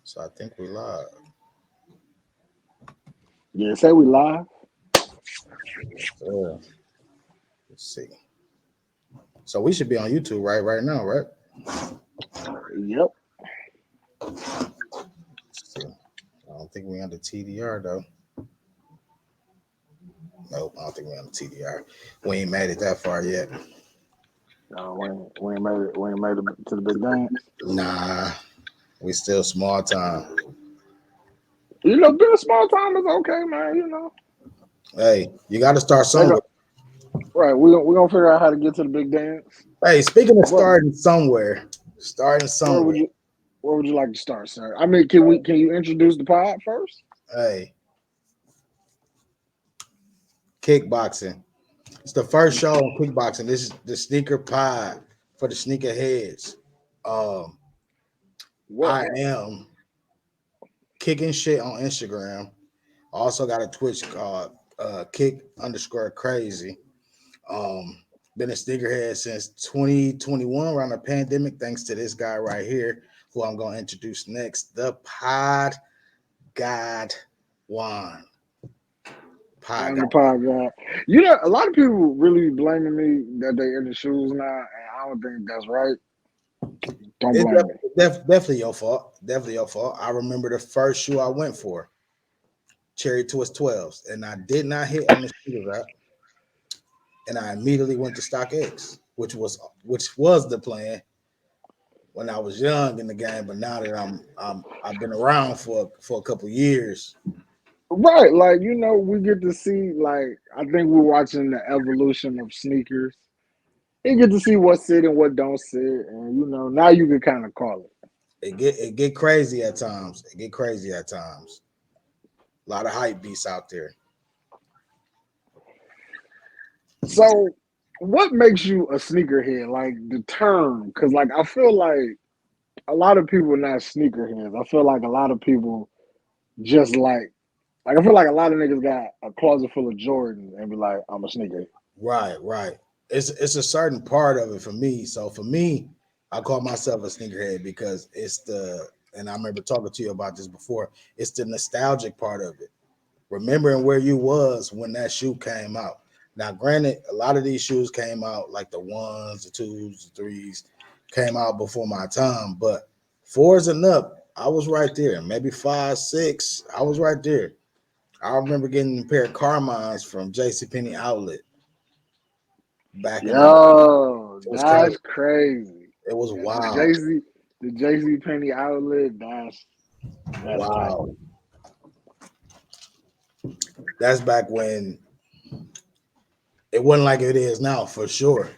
So I think we live. Yeah, say we live. Yeah. Let's see. So we should be on YouTube right now, right? Yep. Let's see. I don't think we on the TDR though. Nope, I don't think we on the TDR. We ain't made it that far yet. We ain't made it to the big dance. Nah, we still small time. Being a small time is okay, man. Hey, you got to start They somewhere. go right. We gonna figure out how to get to the big dance. Hey, speaking of But starting where somewhere. would you where would you like to start, sir? I mean, can you introduce the pod first? Hey, kickboxing. It's the first show on kickboxing. This is the sneaker pod for the sneaker heads. Um, What? I am kicking shit on Instagram. I also got a Twitch called kick_crazy. Um, been a sneakerhead since 2021 around the pandemic, thanks to this guy right here, who I'm gonna introduce next, the Pod God Juan. Pod I'm the God. pod guy. A lot of people really blaming me that they in the shoes now, and I don't think that's right. Don't It's blame me. definitely your fault. Definitely your fault. I remember the first shoe I went for, Cherry Twist 12s, and I did not hit on the sneaker wrap, and I immediately went to StockX, which was the plan when I was young in the game, but now that I've been around for a couple years. Right, like we get to see I think we're watching the evolution of sneakers. You get to see what sit and what don't sit, and now you can kind of call it. It get crazy at times. It get crazy at times. A lot of hype beasts out there. So, what makes you a sneakerhead? Like the term, because I feel like a lot of people are not sneakerheads. I feel like a lot of people just I feel like a lot of niggas got a closet full of Jordans and be like, I'm a sneakerhead. Right, right. It's a certain part of it for me. So for me, I call myself a sneakerhead because it's the and I remember talking to you about this before. It's the nostalgic part of it. Remembering where you was when that shoe came out. Now, granted, a lot of these shoes came out like the ones, the twos, the threes came out before my time, but fours and up, I was right there. Maybe five, six, I was right there. I remember getting a pair of Carmines from JCPenney Outlet back in the day. Yo, It was crazy. that's crazy. It was The wild. Jay Z, the JC Penny outlet. That's tight. Wow. That's back when it wasn't like it is now, for sure.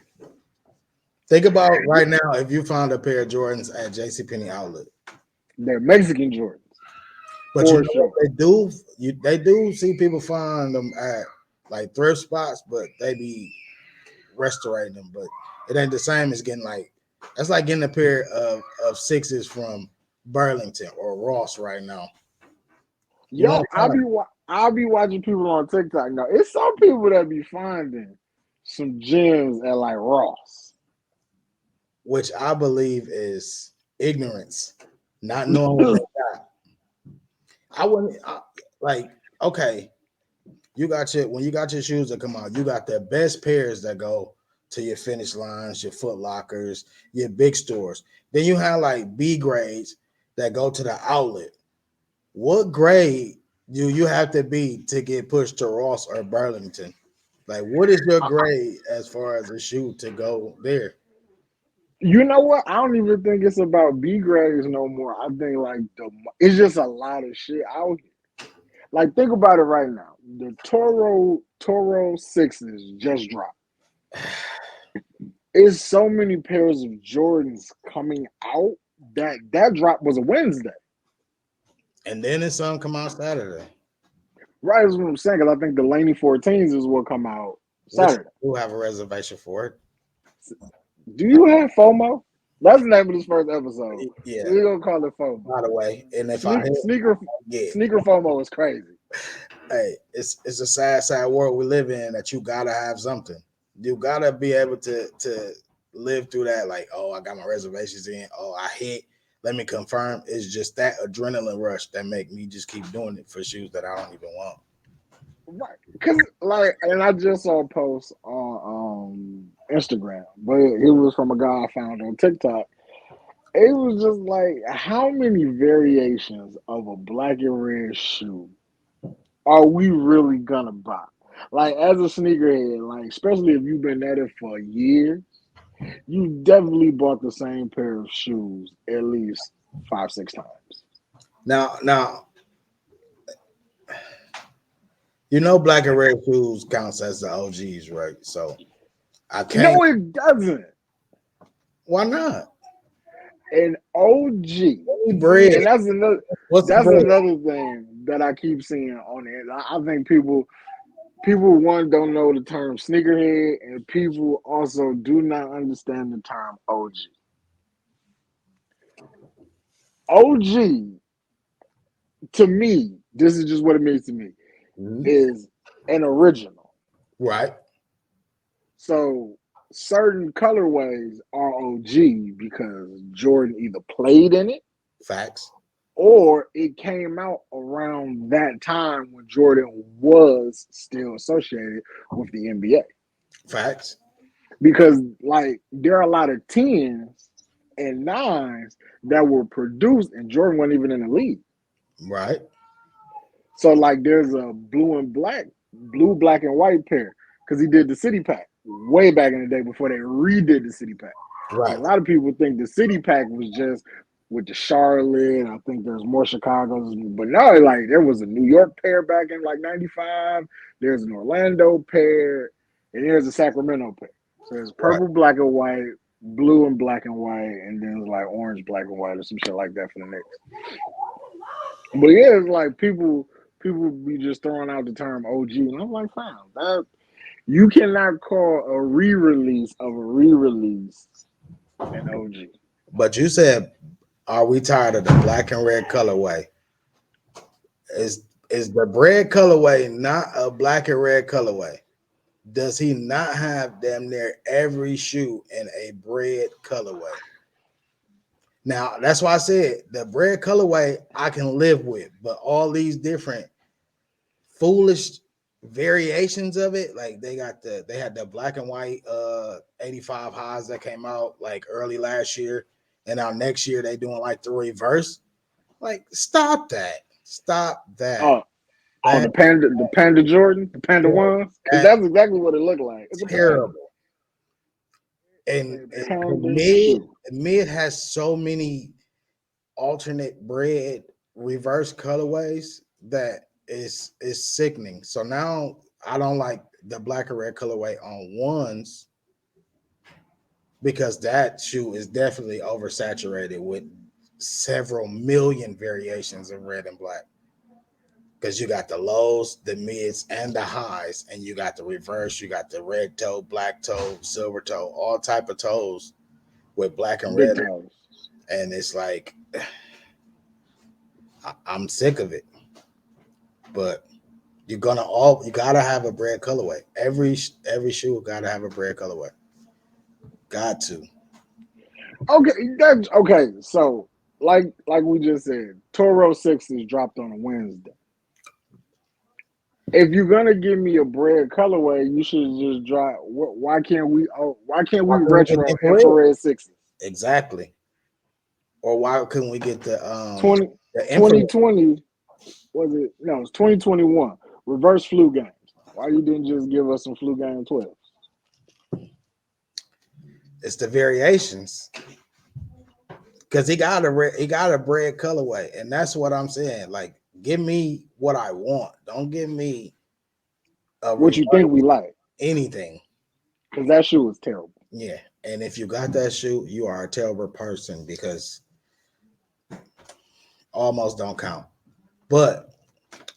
Think about right now if you found a pair of Jordans at JCPenney Outlet. They're Mexican Jordans But you for know what sure. they do see people find them at like thrift spots, but they be restorating them. But it ain't the same as getting that's like getting a pair of sixes from Burlington or Ross right now. You know Yo, what I'm saying? I'll be watching people on TikTok now. It's some people that be finding some gems at Ross. Which I believe is ignorance, not knowing what they got. I wouldn't like okay. When you got your shoes that come out, you got the best pairs that go to your finish lines, your Foot Lockers, your big stores. Then you have like B grades that go to the outlet. What grade do you have to be to get pushed to Ross or Burlington? Like, what is your grade as far as a shoe to go there? You know what? I don't even think it's about B grades no more. I think it's just a lot of shit out here. Think about it right now. The Toro sixes just dropped. It's so many pairs of Jordans coming out that drop was a Wednesday. And then it's some come out Saturday, Right, is what I'm saying. Because I think the Laney 14s is what come out which Saturday. you have a reservation for it. Do you have FOMO? That's the name of this first episode. Yeah, We're gonna call it FOMO. by the way. And if I hit, Sneaker yeah, sneaker FOMO is crazy. hey, it's a sad world we live in that you gotta have something. You gotta be able to live through that. Like, oh, I got my reservations in. Oh, I hit. let me confirm. It's just that adrenaline rush that make me just keep doing it for shoes that I don't even want. Right. Cause like, and I just saw a post on Instagram, but it was from a guy I found on TikTok. It was just like, how many variations of a black and red shoe are we really gonna buy? Like, as a sneakerhead, like, especially if you've been at it for a year, you definitely bought the same pair of shoes at least 5, 6 times. Now, black and red shoes counts as the OGs, right? So I can't. No, it doesn't. Why not? An OG. Bread. And that's another What's the that's bread? another thing that I keep seeing on it. I think people one don't know the term sneakerhead, and people also do not understand the term OG. OG to me, this is just what it means to me, Mhm. is an original. Right. So certain colorways are OG because Jordan either played in it Facts. or it came out around that time when Jordan was still associated with the NBA. Facts. Because like there are a lot of 10s and 9s that were produced and Jordan wasn't even in the league. Right. So like there's a blue, black, and white pair because he did the City Pack way back in the day before they redid the City Pack. And Right. a lot of people think the City Pack was just with the Charlotte. I think there's more Chicago's, but no, like there was a New York pair back in like '95. There's an Orlando pair, and there's a Sacramento pair. So there's Right. purple, black, and white, blue and black and white, and then it's like orange, black, and white, or some shit like that for the Knicks. But yeah, it's like people be just throwing out the term OG, and I'm like, fine, that you cannot call a re-release of a re-release an OG. But you said, are we tired of the black and red colorway? Is the bread colorway not a black and red colorway? Does he not have damn near every shoe in a bread colorway? Now that's why I said the bread colorway I can live with, but all these different foolish variations of it, like they had the black and white 85 highs that came out like early last year, and now next year they doing like the reverse. Like, stop that. Stop that. Oh, That, the Panda Jordan, the Panda ones, because that's that's exactly what it looked like. It's a Panda. terrible. And, A and the Panda mid shoe. mid has so many alternate bread reverse colorways that is sickening. So now I don't like the black and red colorway on ones because that shoe is definitely oversaturated with several million variations of red and black. Because you got the lows, the mids, and the highs, and you got the reverse. You got the red toe, black toe, silver toe, all type of toes with black and Big red. toes. And it's like I'm sick of it. But you gotta have a bread colorway. Every shoe gotta have a bread colorway. Got to. Okay, that's okay. So, like we just said, Toro Sixes dropped on a Wednesday. If you're gonna give me a bread colorway, you should just drop. Why can't we? Oh, why can't we Why couldn't we retro get bread? infrared sixes? Exactly. Or why couldn't we get 20, the infrared? 2020 was it? No, it's 2021. Reverse flu games. Why you didn't just give us some flu game 12? It's the variations. Because he got a bread colorway, and that's what I'm saying. Like, give me what I want. Don't give me a What reverse you think we like? anything. Because that shoe was terrible. Yeah, and if you got that shoe, you are a terrible person because almost don't count. But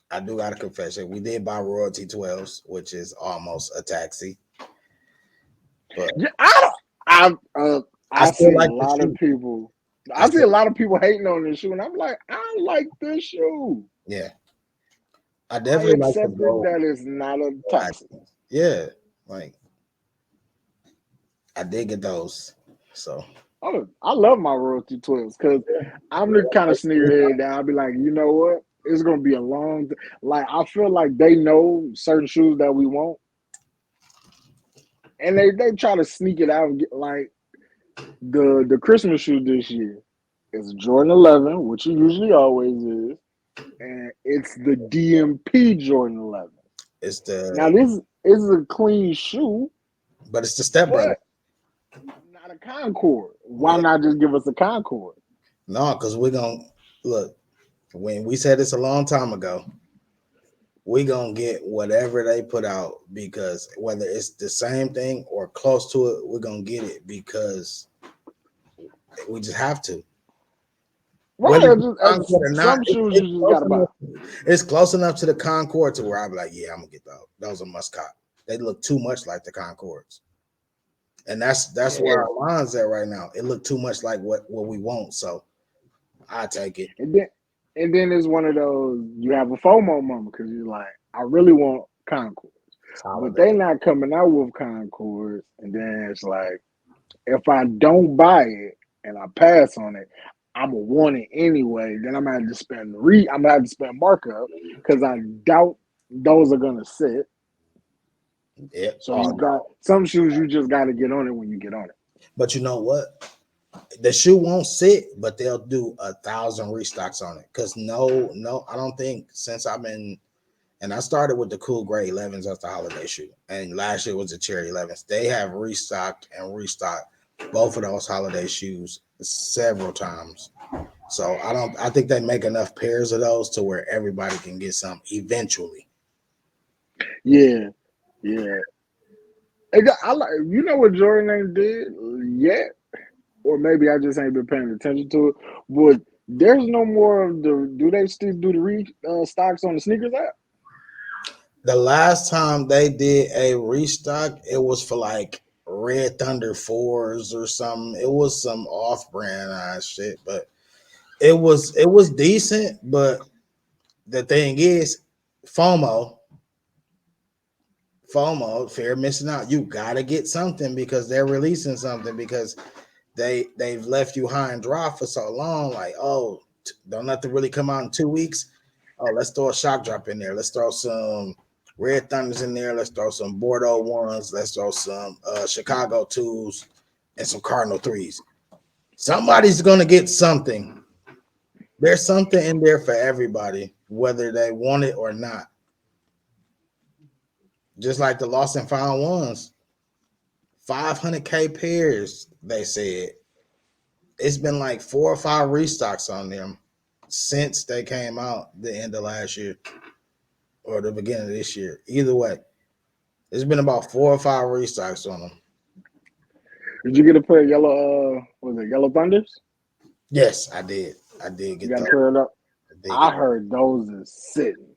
I do got a confession. We did buy royalty 12s, which is almost a taxi. But Yeah, I still see a like the lot of shoe. people. I I see a still, lot of people hating on this shoe, and I'm like, I like this shoe. yeah, I I definitely like the accepted gold. that it's not a taxi. Yeah, like I did get those. So Oh, I love my Royalty 12s because I'm the kind of sneakerhead that I'll be like, you know what? It's gonna be a long. Like I feel like they know certain shoes that we want, and they try to sneak it out. And get, like the Christmas shoe this year is Jordan 11, which it usually always is, and it's the DMP Jordan 11. It's Now the this is a clean shoe, but it's the step brother. but not a Concord. Why Yeah. not just give us a Concord? No, because we're gonna look when we said this a long time ago, we gonna get whatever they put out because whether it's the same thing or close to it, we're gonna get it because we just have to. Whether Right, it's just Concord or not, some shoes you just gotta buy. it's close enough to the Concord to where I'll be like, yeah, I'm gonna get those. Those are must cop. They look too much like the Concords. And that's Yeah. where our mind's at right now. It looked too much like what we want. So I take it. And then it's one of those you have a FOMO moment because you're like, I really want Concord. But they Holiday. not coming out with Concord. And then it's like, if I don't buy it and I pass on it, I'm gonna want it anyway. Then I'm gonna have to spend I'm gonna have to spend markup because I doubt those are gonna sit. Yeah. So you got some shoes you just gotta get on it when you get on it. But you know what? The shoe won't sit, but they'll do 1,000 restocks on it. Cause no, I don't think since I've been and I started with the cool gray 11s as the holiday shoe, and last year was the cherry 11s. They have restocked and restocked both of those holiday shoes several times. So I think they make enough pairs of those to where everybody can get some eventually. Yeah, yeah. I like you know what Jordan ain't did yet, or maybe I just ain't been paying attention to it. But there's no more of the. Do they still do the stocks on the sneakers app? The last time they did a restock, it was for like Red Thunder fours or something. It was some off-brand ass shit, but it was decent. But the thing is, FOMO, FOMO, fear of missing out. You gotta get something because they're releasing something because they've left you high and dry for so long. Like, oh, don't nothing really come out in 2 weeks. Oh, let's throw a shock drop in there. Let's throw some Red Thunders in there. Let's throw some Bordeaux ones. Let's throw some Chicago twos and some Cardinal threes. Somebody's gonna get something. There's something in there for everybody, whether they want it or not. Just like the lost and found ones, 500K pairs. They said it's been like 4 or 5 restocks on them since they came out the end of last year or the beginning of this year. Either way, it's been about 4 or 5 restocks on them. Did you get a pair of yellow? Was it Yellow Thunders? Yes, I did. I did You get got a those. pair of those? I did I get heard those is sitting.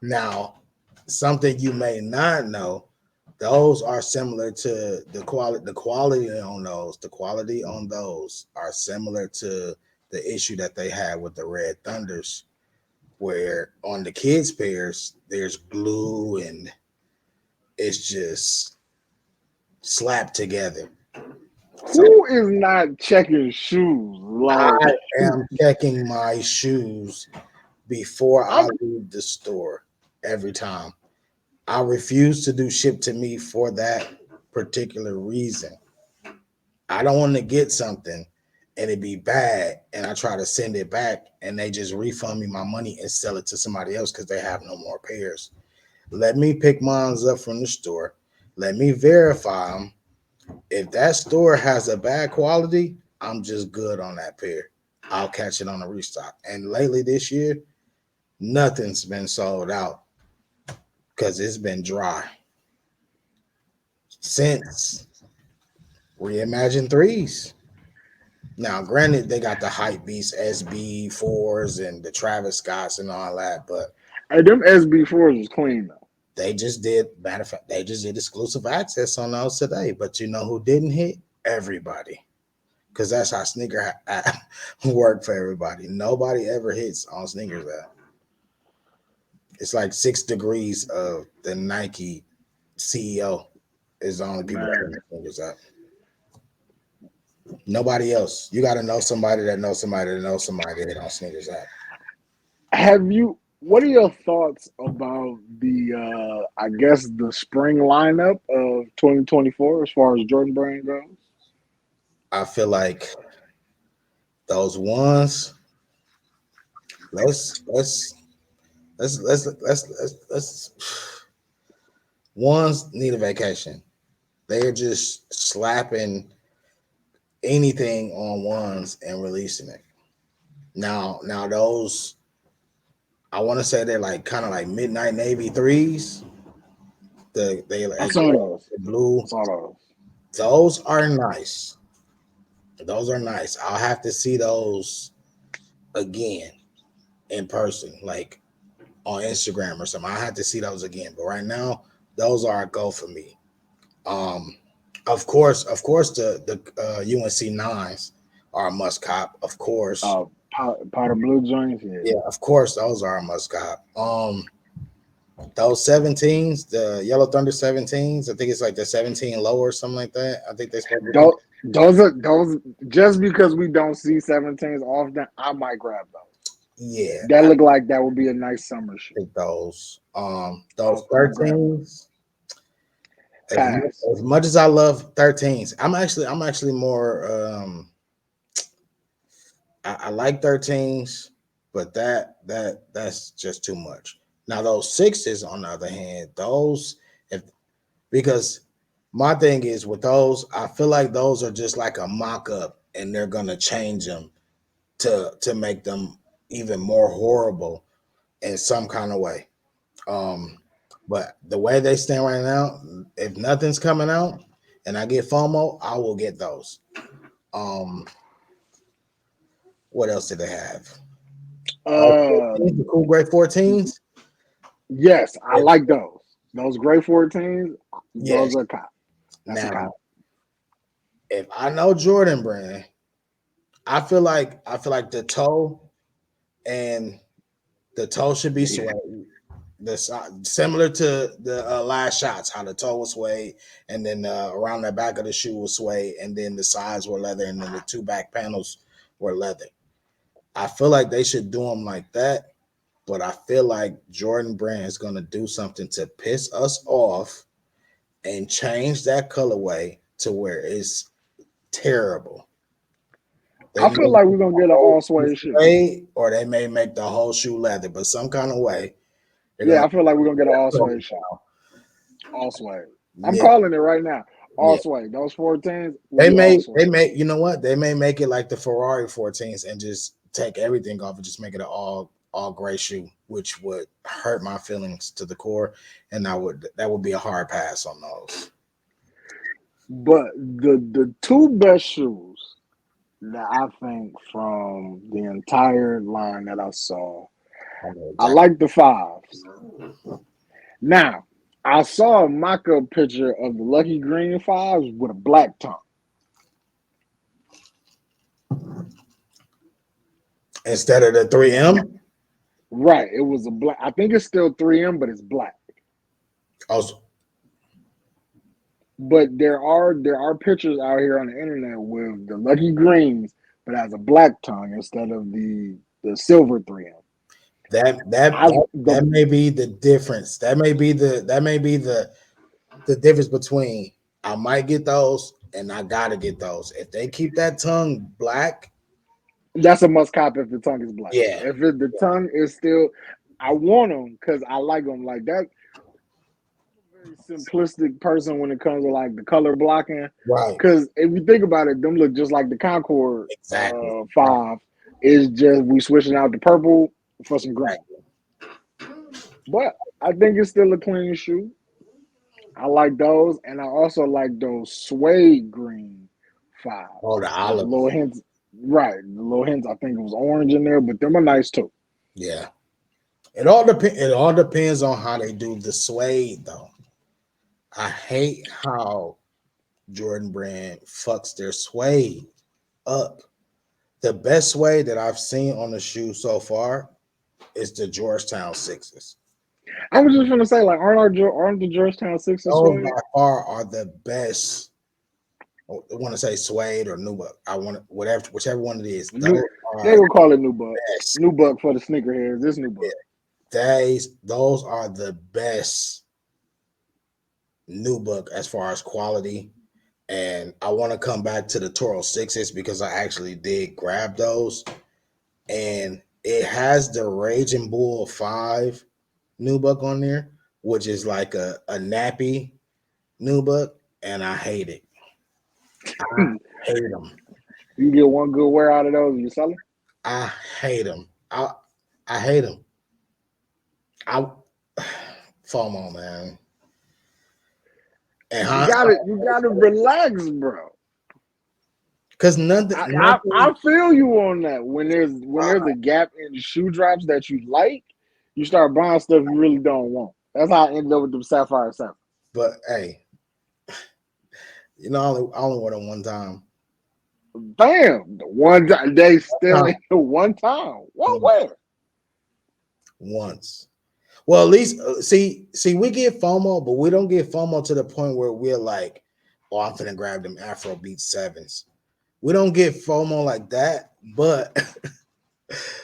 now something you may not know. Those are similar to the quality. The quality on those, the quality on those are similar to the issue that they had with the Red Thunders, where on the kids pairs there's glue and it's just slapped together. So Who is not checking shoes? Like I am checking my shoes before I I'm leave the store every time. I refuse to do ship to me for that particular reason. I don't want to get something and it be bad and I try to send it back and they just refund me my money and sell it to somebody else because they have no more pairs. Let me pick mine up from the store. Let me verify them. If that store has a bad quality, I'm just good on that pair. I'll catch it on a restock. And lately this year, nothing's been sold out because it's been dry since Reimagine threes. Now, granted, they got the hype beast SB4s and the Travis Scotts and all that, but hey, them SB4s is clean though. they just did, matter of fact, they just did exclusive access on those today. But you know who didn't hit? Everybody. Because that's how sneaker work for everybody. Nobody ever hits on sneakers app. It's like 6 degrees of the Nike CEO is the only people that hit Man, sneakers app. Nobody else. You got to know somebody that knows somebody that knows somebody that on sneakers app. Have you? What are your thoughts about the? I guess the spring lineup of 2024 as far as Jordan Brand goes. I feel like those ones. Let's let's let's ones need a vacation. They're just slapping anything on ones and releasing it. Now those I want to say they're like kind of like midnight navy threes. They I like saw those. blue. I saw those. Those are nice. Those are nice. I'll have to see those again in person, like on Instagram or something. I have to see those again. But right now, those are a go for me. Um, of course, the UNC nines are a must cop. Of course, Powder blue joints. Yeah. yeah, of course, those are a must cop. Those 17s, the Yellow Thunder 17s, I think it's like the 17 low or something like that. I think they supposed to be. Those are those. Just because we don't see 17s often, I might grab those. Yeah, That I look like that would be a nice summer shoe. think those. I'll Those grab 13s. Pass. As much as I love 13s, I'm actually more I like 13s, but that's just too much. Now those sixes, on the other hand, those if because my thing is with those, I feel like those are just like a mock up, and they're gonna change them to make them even more horrible in some kind of way. Um, but the way they stand right now, if nothing's coming out and I get FOMO, I will get those. Um, what else did they have? Oh, Uh, 14s, the cool gray 14s. yes, I If, like those. Those gray 14s. yes. Those are cop. That's a cop. Now, if I know Jordan Brand, I feel like and the toe should be Yeah. swayed. Similar to the last shots, how the toe was swayed, and then around the back of the shoe was swayed, and then the sides were leather, and then the two back panels were leather. I feel like they should do them like that, but I feel like Jordan Brand is going to do something to piss us off and change that colorway to where it's terrible. They I may feel make like we're gonna the get an whole all shoe suede shoe. suede, or they may make the whole shoe leather, but some kind of way they're Yeah, gonna I feel like we're gonna get an all put suede it shoe. down. All suede. I'm Yeah, calling it right now. All yeah. suede. Those 14s will They be all may, they suede. may, you know what? They may make it like the Ferrari 14s and just take everything off and just make it an all gray shoe, which would hurt my feelings to the core, and that would be a hard pass on those. But the two best shoes that I think from the entire line that I saw, I know I exactly. like the fives. Now, I saw a mock-up picture of the Lucky Green fives with a black tongue. Instead of the 3M, Right. It was a black. I think it's still 3M, but it's black. also, But there are pictures out here on the internet with the Lucky Greens, but has a black tongue instead of the silver 3M. that that I that the that may be the difference. That may be the difference between I might get those and I gotta get those. If they keep that tongue black, That's a must cop if the tongue is black. yeah, The tongue is still, I want them because I like them like that. Very simplistic person when it comes to like the color blocking. right, Because if you think about it, them look just like the Concord exactly, five. Is just we switching out the purple for some green. exactly. But I think it's still a clean shoe. I like those, and I also like those suede green Oh, fives the with the olive, little hints. Right, the little hints. I think it was orange in there, but them are nice too. yeah. It all depends on how they do the suede though. I hate how Jordan Brand fucks their suede up. The best suede that I've seen on the shoe so far is the Georgetown sixes. I was just gonna say, like, aren't the Georgetown Sixes Those by suede? far are the best I want to say suede or nubuck. I want whatever, whichever one it is. Those New, they are will call it new buck. best. New buck for the sneakerheads. This new buck. Those are the best nubuck as far as quality. And I want to come back to the Toro Sixes because I actually did grab those, and it has the Raging Bull 5 nubuck on there, which is like a nappy nubuck, and I hate it. I hate them. You get one good wear out of those, you sell them. I hate them. I hate them. I FOMO, man. And You gotta relax, bro. because nothing, I feel you on that. When there's a gap in shoe drops that you like, you start buying stuff you really don't want. That's how I ended up with the Sapphire 7. but hey, I only wore them one time. Bam! The one time they still ain't the one time. One wear. Once. Well, at least see, we get FOMO, but we don't get FOMO to the point where we're like, "Oh, I'm finna grab them Afrobeat 7s." We don't get FOMO like that, but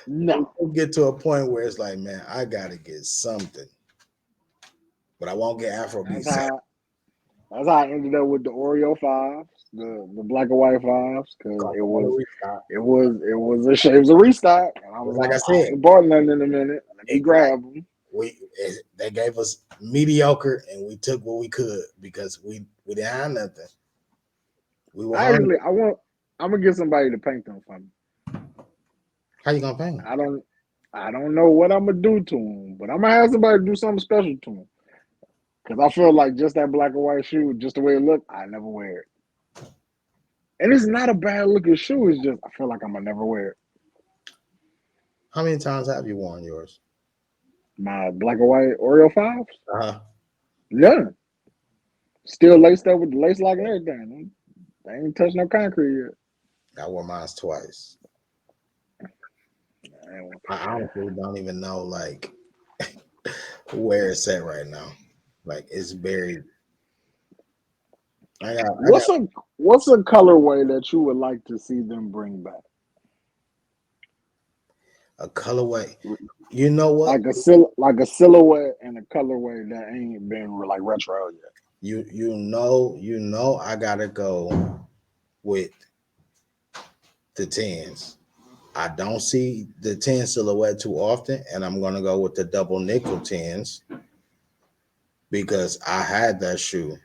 No. we'll get to a point where it's like, man, I gotta get something, but I won't get Afrobeat That's 7. how that's how I ended up with the Oreo 5s, the black and white 5s, because it was a restock. And I was Like like, I I said, ain't bought nothing in a minute. Let me grab them. They gave us mediocre, and we took what we could because we didn't have nothing. We were hungry. I'm gonna get somebody to paint them for me. How you gonna paint? I don't know what I'm gonna do to them, but I'm gonna have somebody do something special to them. Because I feel like just that black and white shoe, just the way it looked, I never wear it. And it's not a bad looking shoe. It's just I feel like I'm gonna never wear it. How many times have you worn yours? My black and white Oreo 5s, Uh-huh. none. Still laced up with the lace lock and everything. They ain't touched no concrete yet. I wore mine twice. I honestly don't even know like where it's at right now. Like it's buried. I got What's a colorway that you would like to see them bring back? a colorway. You know what? Like a silhouette and a colorway that ain't been like retro yet. You know I gotta go with the 10s. I don't see the 10 silhouette too often, and I'm gonna go with the double nickel 10s because I had that shoe.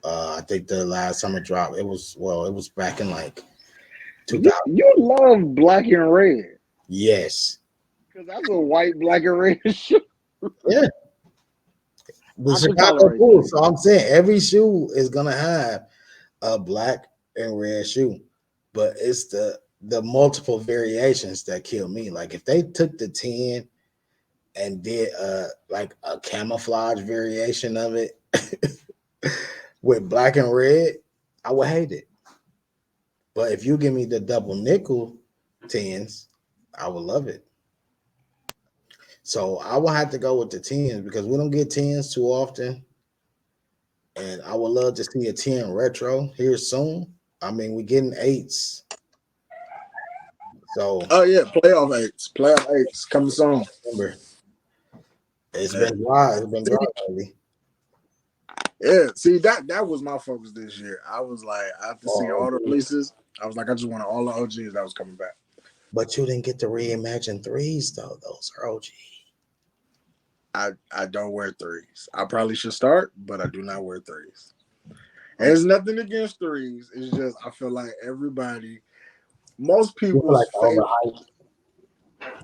I think the last time it dropped, it was back in like 2000. You love black and red Yes. because that's a white, black, and red shoe. Yeah. The I can Chicago tolerate Bulls. that. So I'm saying every shoe is gonna have a black and red shoe, but it's the multiple variations that kill me. Like if they took the 10 and did like a camouflage variation of it with black and red, I would hate it. But if you give me the double nickel 10s, I would love it. So I will have to go with the 10s because we don't get 10s too often. And I would love to see a 10 retro here soon. I mean, we're getting 8s. So Oh yeah, playoff eights coming soon. remember, it's been dry. It's been dry lately. Yeah, see that was my focus this year. I was like, after seeing Oh, all the releases, I was like, I just wanted all the OGs that was coming back. but you didn't get to reimagine threes though. Those are OG. I don't wear threes. I probably should start, but I do not wear threes. And it's nothing against threes. It's just I feel like most You feel like people's favorite,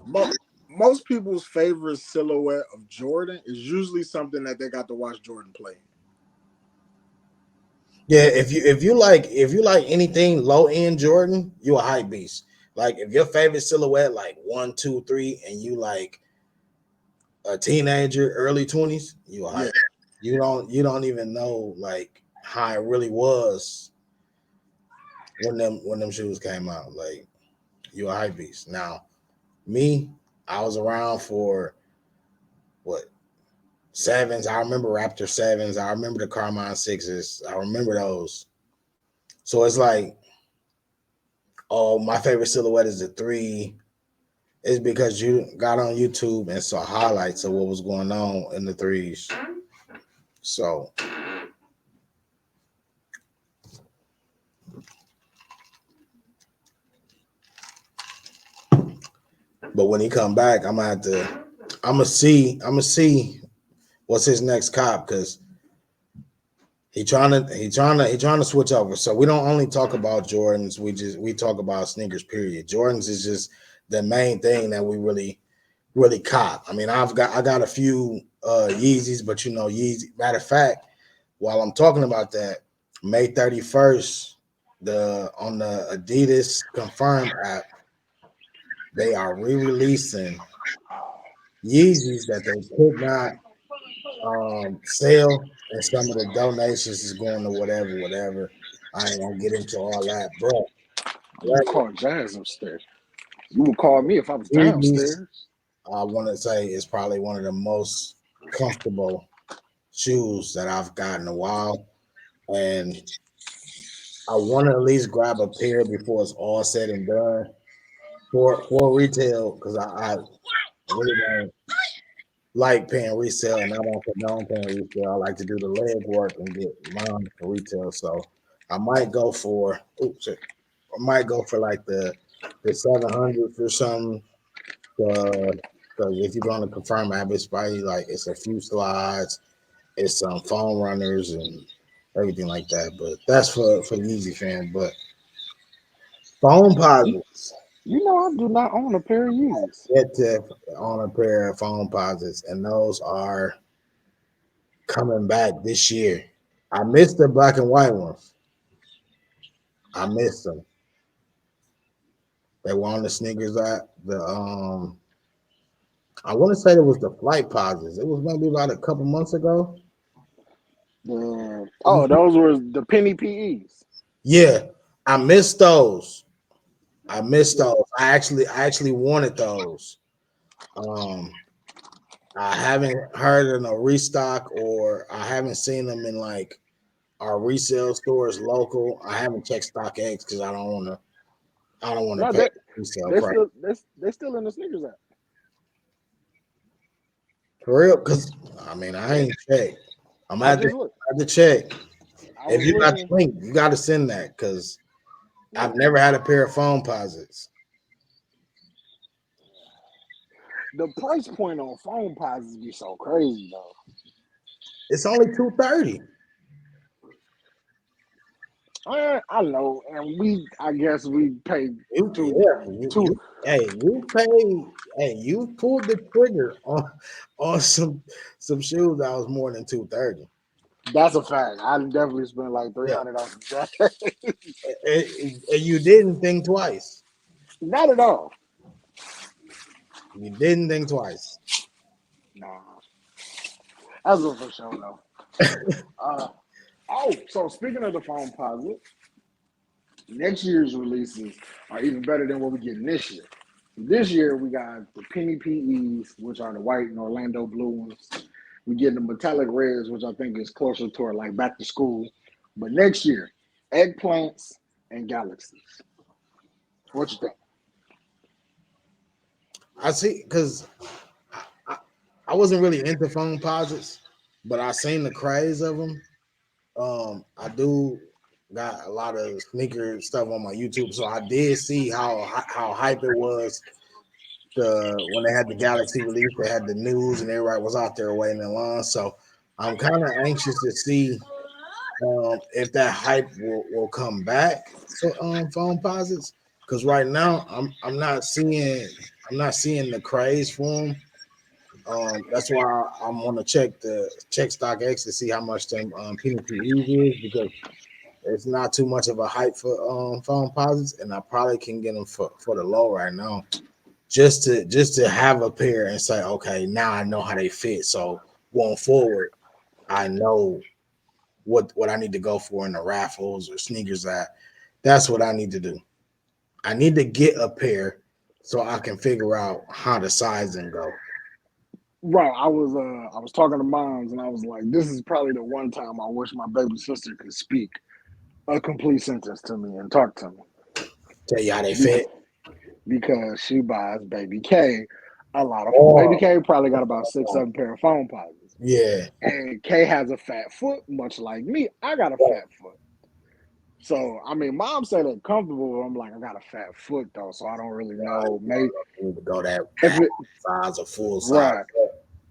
overhyped. most people's favorite silhouette of Jordan is usually something that they got to watch Jordan play. Yeah, if you like anything low end Jordan, you a hype beast. Like if your favorite silhouette like 1, 2, 3, and you like a teenager, early 20s, you a hype. Yeah, You don't even know like how it really was when them shoes came out. Like you a hype beast. Now me, I was around for what 7s. I remember Raptor 7s. I remember the Carmine 6s. I remember those. So it's like, oh, my favorite silhouette is the three. It's because you got on YouTube and saw highlights of what was going on in the threes. So, but when he come back, I'm gonna see what's his next cop because he trying to switch over. So we don't only talk about Jordans. We talk about sneakers. Period. Jordans is just the main thing that we really cop. I mean, I got a few Yeezys, but Yeezy. Matter of fact, while I'm talking about that, May 31st, on the Adidas Confirm app, they are re-releasing Yeezys that they could not sell, and some of the donations is going to whatever. I ain't gonna get into all that, bro. You call Jazz upstairs. You would call me if I was Yeezys, downstairs. I want to say, is probably one of the most comfortable shoes that I've got in a while, and I want to at least grab a pair before it's all said and done for retail because I really don't like paying resale, and I don't condone paying resale. I like to do the leg work and get mine for retail. So I might go for like the 700s or something. Because if you're going to confirm app, it's probably like it's a few slides, it's some phone runners and everything like that. But that's for Yeezy fan. But phone posits, I do not own a pair of Yeezys. get to on a pair of phone posits, and those are coming back this year. I missed the black and white ones. I missed them. They were on the sneakers app. I want to say it was the flight posits. It was maybe about a couple months ago. Those were the penny PEs. Yeah, I missed those. I missed Yeah. those. I actually wanted those. Um, I haven't heard of no restock, or I haven't seen them in like our resale stores local. I haven't checked StockX because I don't want to No, pay they resale they're price still they're still in the sneakers app. for real. Because I mean, I Yeah. ain't checked. I'm I at just looked. to check. I If was you got looking. the link, you got to send that because Yeah. I've never had a pair of phone posits. The price point on phone posits be so crazy though. It's only 230. I know, and I guess we pay You two yeah, two. you pulled the trigger on some shoes that was more than 230. That's a fact. I definitely spent like three Yeah. hundred on the jacket. And you didn't think twice. Not at all. You didn't think twice. Nah, that's a for sure though. Uh, so speaking of the phone posit, next year's releases are even better than what we get this year. This year we got the penny PEs, which are the white and Orlando blue ones. We get the metallic reds, which I think is closer to like back to school. But next year, eggplants and galaxies. What you think? I see because I, I wasn't really into phone posits, but I seen the craze of them. I do got a lot of sneaker stuff on my YouTube, so I did see how hype it was. When they had the Galaxy release, they had the news, and everybody was out there waiting in line. So I'm kind of anxious to see if that hype will come back for phone posits. Because right now I'm not seeing the craze for them. That's why I'm gonna check StockX to see how much them PPEs is because it's not too much of a hype for phone posits, and I probably can get them for the low right now. Just to have a pair and say, okay, now I know how they fit. So going forward, I know what I need to go for in the raffles or sneakers. That's what I need to do. I need to get a pair so I can figure out how the sizing go. Right. I was talking to moms and I was like, this is probably the one time I wish my baby sister could speak. a complete sentence to me and talk to me. Tell you how they Because, fit. because she buys Baby K a lot of Baby Oh, K probably got about 6, 7 pair of phone posits. yeah. And K has a fat foot, much like me. I got a fat foot. So I mean, mom said they're comfortable. But I'm like, I got a fat foot though, so I don't really know. Maybe You to go that if half it size or full size. right,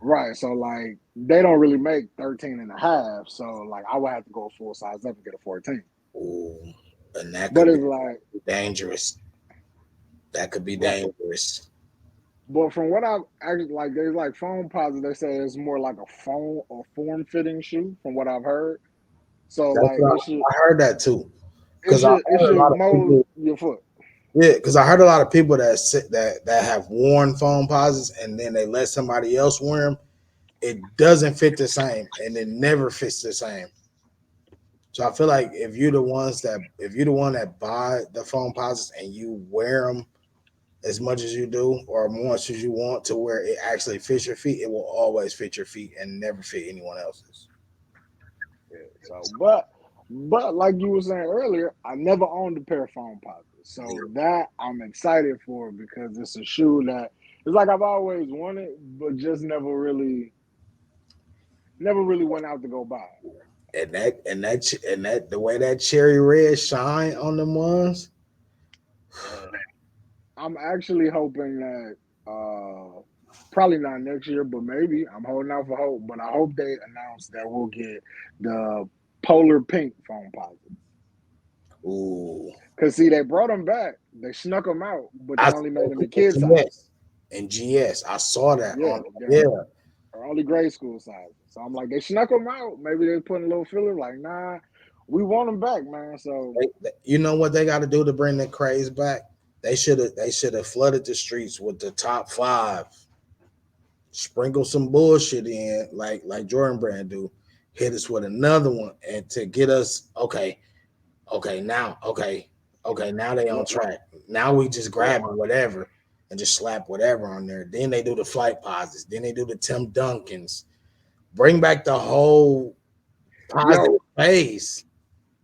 right. So like they don't really make 13 and a half. So like I would have to go full size up and get a 14. Ooh, and that But could be it's like, dangerous. That could be right. dangerous. But from what I've actually like, there's like foam posits. They say it's more like a foam or form fitting shoe, from what I've heard. So That's like what it should I heard that too. it Because I should it heard a should lot of mold people. your foot. Yeah, because I heard a lot of people that that have worn foam posits and then they let somebody else wear them. It doesn't fit the same, and it never fits the same. So I feel like if you're the one that buy the foam posits and you wear them as much as you do or much as you want to where it actually fits your feet, it will always fit your feet and never fit anyone else's. Yeah. So, but like you were saying earlier, I never owned a pair of foam posits. So that I'm excited for because it's a shoe that it's like I've always wanted, but just never really went out to go buy it. And that the way that cherry red shine on them ones. Man, I'm actually hoping that probably not next year, but maybe I'm holding out for hope. But I hope they announce that we'll get the polar pink foam posits. Ooh, Cause see, they brought them back. They snuck them out, but they I only made them in in kid size. GS and GS. I saw that Yeah, on. they're Yeah, only grade school size. So I'm like, they snuck them out. Maybe they're putting a little filler. Like, nah, we want them back, man. So you know what they got to do to bring the craze back? They should have flooded the streets with the top five. Sprinkle some bullshit in, like Jordan Brand do. Hit us with another one, and to get us okay, now they on yeah, track. Now we just yeah, grabbing whatever and just slap whatever on there. Then they do the flight posits. Then they do the Tim Duncans. Bring back the whole positive yo, phase.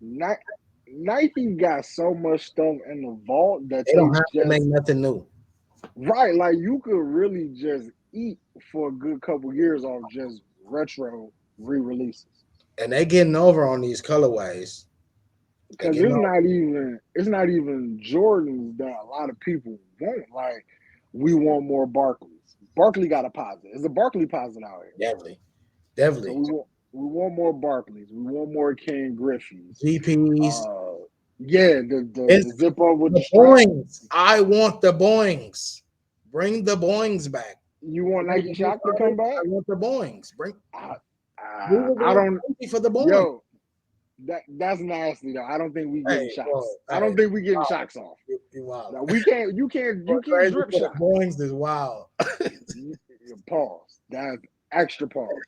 Nike got so much stuff in the vault that They they don't have to make just nothing new. right. Like you could really just eat for a good couple years off just retro re-releases. And they getting over on these colorways. They Because getting over. it's not even Jordans that a lot of people want. Like we want more Barkleys. Barkley got a positive. It's a Barkley positive out here. Definitely. So Definitely. we want more Barkleys. We want more Ken Griffeys. GPs. Uh yeah, the It's zip up with the the strap. Boings. I want the Boings. Bring the Boings back. You want Nike Shock to come back? I want the Boings. I, We were I going don't crazy for the Boings. yo, that's nasty though. I don't think we getting Hey, well, shocks. I hey, don't think we getting wow, shocks off. you wild. No, we can't you Going can't crazy drip for the shot. Boings is wild. Pause. That's extra pause.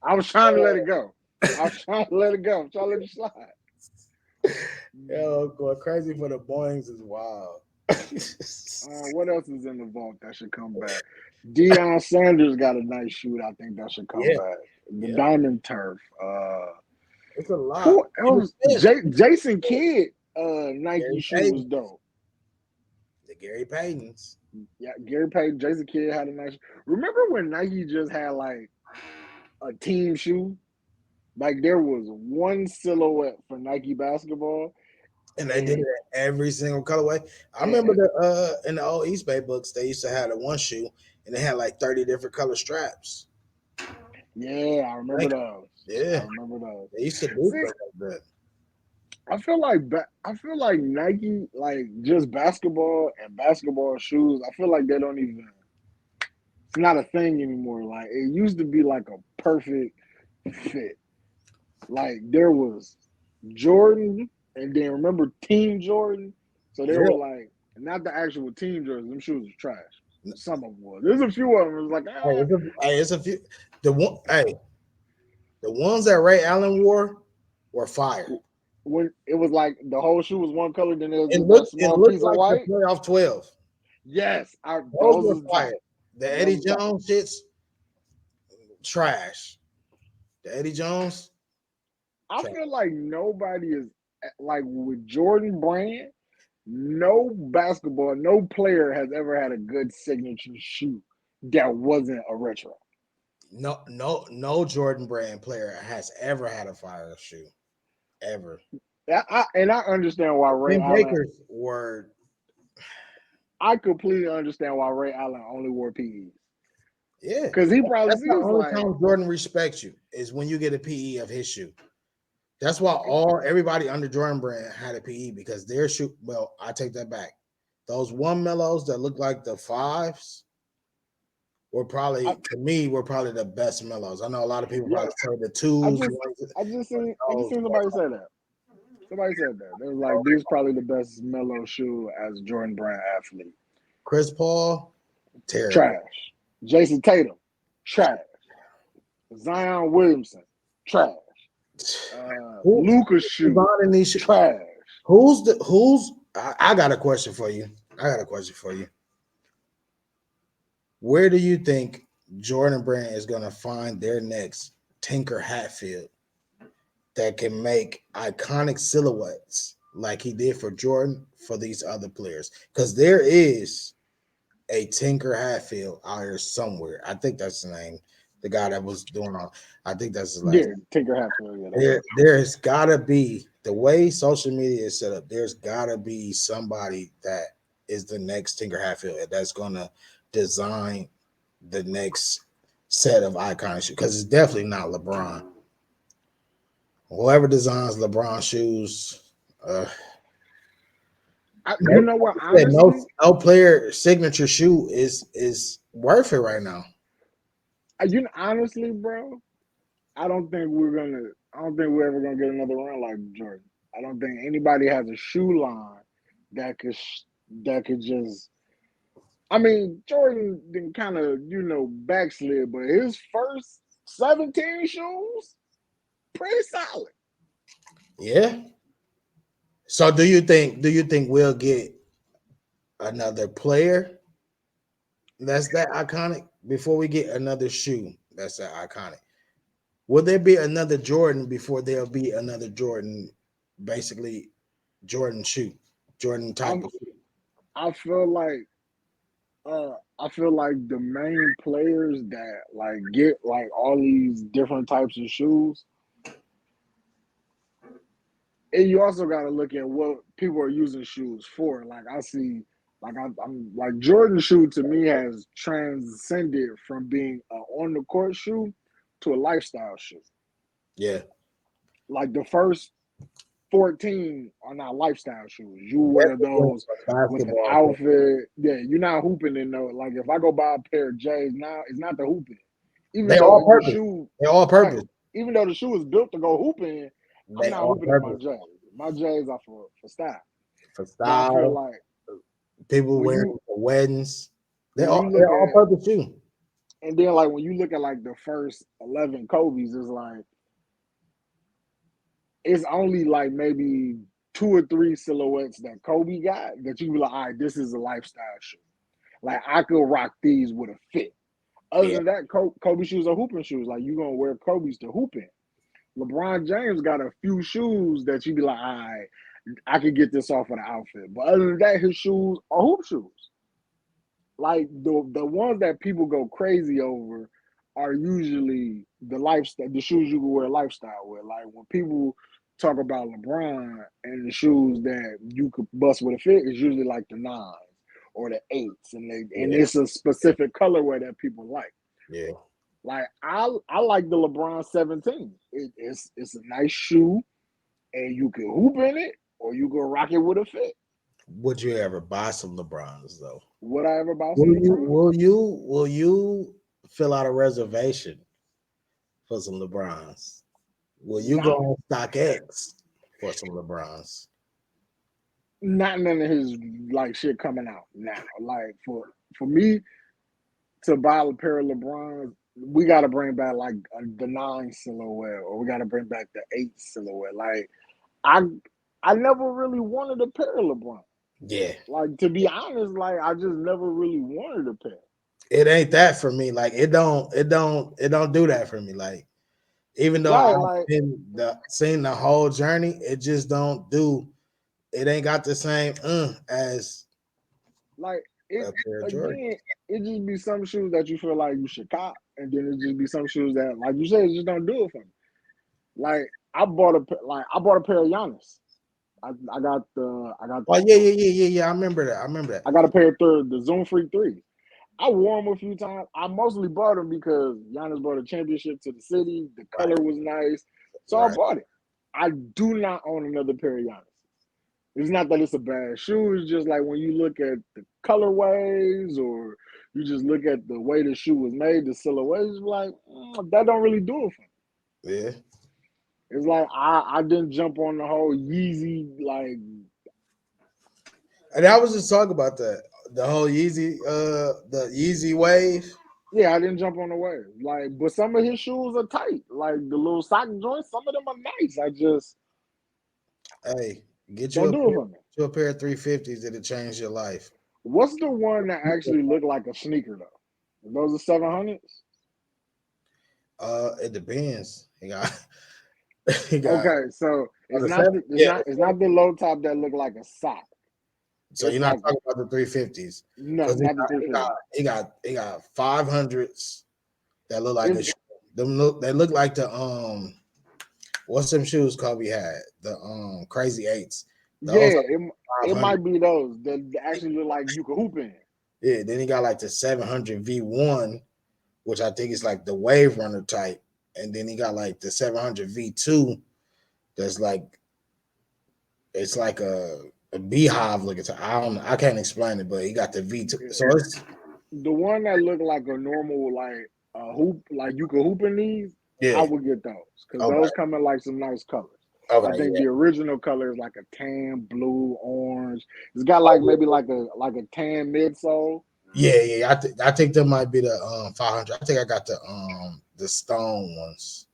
I was trying to let it go. I was trying to let it go. I'm trying to let it slide. Yo, going crazy for the Boings is wild. What else is in the vault that should come back? Deion Sanders got a nice shoot. I think that should come Yeah, back. The yeah. Diamond Turf. It's a lot. Who else? Jason Kidd. Nike Gary shoe was Payton. dope. The Gary Paytons. Yeah, Gary Payton, Jason Kidd had a nice. Remember when Nike just had like a team shoe? Like there was one silhouette for Nike basketball, And they did it and, in every single colorway. I remember and the in the old East Bay books, they used to have the one shoe and they had like 30 different color straps. yeah, I remember Like, those. I yeah, remember those. they used to do See, stuff like that. I feel like Nike, like just basketball and basketball shoes. I feel like they don't even. It's not a thing anymore. Like it used to be like a perfect fit. Like there was Jordan, and then remember Team Jordan. So they Yeah. were like not the actual Team Jordans. Them shoes were trash. Some of them was. There's a few of them. It was like It's a few. The ones that Ray Allen wore were fire. when it was like the whole shoe was one color, then there was It just that looked it small looked piece of like the white. playoff 12. Yes, Those those were was fire. tight. The Those Eddie was tight. Jones shits, trash. The Eddie Jones, I trash. feel like nobody is like with Jordan Brand, no player has ever had a good signature shoe that wasn't a retro. No Jordan Brand player has ever had a fire shoe ever. And I understand why Ray Tim Allen. Baker's were I completely understand why Ray Allen only wore PEs yeah. because That's he the was only like, time Jordan respects you is when you get a PE of his shoe. That's why everybody under Jordan Brand had a PE because their shoe. Well, I take that back. Those one mellows that look like the fives were I, probably the best mellows. I know a lot of people yeah. probably say the I twos. just I just Those, seen somebody say that. Somebody said that. They was like, "This is probably the best mellow shoe as a Jordan Brand athlete." Chris Paul, terrible. Trash. Jason Tatum, trash. Zion Williamson, trash. Luka's Who's shoe, on in these trash. who's I got a question for you. Where do you think Jordan Brand is going to find their next Tinker Hatfield that can make iconic silhouettes like he did for Jordan for these other players? Because there is a Tinker Hatfield out here somewhere. I think that's the name. The guy that was doing all. I think that's his last Yeah, Tinker Hatfield. Yeah, name. There's gotta be the way social media is set up. There's gotta be somebody that is the next Tinker Hatfield that's gonna design the next set of iconic shoes because it's definitely not LeBron. Whoever designs LeBron shoes, you know what? Honestly, no player signature shoe is worth it right now. honestly, bro, I don't think we're gonna. I don't think we're ever gonna get another run like Jordan. I don't think anybody has a shoe line that could just. I mean, Jordan then kind of backslid, but his first 17 shoes pretty solid. Yeah. So do you think we'll get another player that's that iconic before we get another shoe that's that iconic? Will there be another Jordan before there'll be another Jordan, basically Jordan shoe, Jordan type I'm. of shoe? I feel like. I feel like the main players that like get like all these different types of shoes, and you also got to look at what people are using shoes for. Like I see, I'm like Jordan shoe to me has transcended from being an on the court shoe to a lifestyle shoe. Yeah. Like the first 14 are not lifestyle shoes. You wear Definitely going those for with an basketball. outfit. Yeah, you're not hooping in those. Like if I go buy a pair of J's now, it's not the hooping. Even They though all the purpose. shoe, They all right, purpose. even though the shoe is built to go hooping, I'm They not all hooping in my purpose J's. My J's are for style. for But I feel style. like People when wearing you for weddings. when you They look all at purpose too. and then like when you look at like the first 11 Kobe's, it's like it's only like maybe two or three silhouettes that Kobe got that you be like, all right, this is a lifestyle shoe. Like I could rock these with a fit. Other Yeah. than that, Kobe shoes are hooping shoes. Like you gonna wear Kobe's to hooping. LeBron James got a few shoes that you be like, all right, I could get this off of the outfit. But other than that, his shoes are hoop shoes. Like the ones that people go crazy over are usually the lifestyle, the shoes you can wear lifestyle with. Like when people talk about LeBron and the shoes that you could bust with a fit, it's usually like the nines or the eights, and Yeah. it's a specific colorway that people like. Yeah. Like I like the LeBron 17. It's a nice shoe, and you can hoop in it, or you can rock it with a fit. Would you ever buy some LeBrons though? Would I ever buy some LeBron? Will you fill out a reservation for some LeBrons? Will you go Not on StockX for some LeBrons? not none of his like shit coming out now. Like for me to buy a pair of LeBrons, we got to bring back like the 9 silhouette, or we got to bring back the 8 silhouette. Like I I never really wanted a pair of LeBron. Yeah. Like to be honest, like I just never really wanted a pair. It ain't that for me. Like it don't do that for me. Like Even though Right, I've like seen the whole journey, it just don't do. It ain't got the same as like it a pair of Jordan. again, it just be some shoes that you feel like you should cop, and then it just be some shoes that, like you said, just don't do it for me. Like I bought a pair of Giannis. Oh yeah. I remember that. I remember that. I got a pair of the Zoom Freak 3. I wore them a few times. I mostly bought them because Giannis brought a championship to the city. The Right, color was nice, so I right. bought it. I do not own another pair of Giannis. It's not that it's a bad shoe. It's just like when you look at the colorways or you just look at the way the shoe was made, the silhouette is like that don't really do it for me. Yeah. It's like I didn't jump on the whole Yeezy like And I was just talking about that. The whole the Yeezy wave. yeah, I didn't jump on the wave. Like, but some of his shoes are tight. Like the little sock joints, some of them are nice. I just Hey, don't do it for me. get you a pair of 350s that'll change your life. What's the one that actually look like a sneaker though? Those are 700s. It depends. He got Okay, so on the seven. Yeah. it's not the low top that look like a sock. So It's you're not like talking about the 350s no, because not the 350. he got 500s that look like It's a shoe. They look like the what's them shoes Kobe had, the crazy eights. Those yeah, are it 500. might be those that actually look like you could hoop in. Yeah, then he got like the 700 V1, which I think is like the wave runner type, and then he got like the 700 V2 that's like it's like a beehive looking. I don't know. I can't explain it, but he got the V2. So it's The one that look like a normal like hoop, like you could hoop in these, I yeah. would get those because Okay. those come in like some nice colors. I Okay. think Yeah. the original color is like a tan, blue, orange. It's got like maybe like a tan midsole. Yeah. I think that might be the 500. I think I got the stone ones.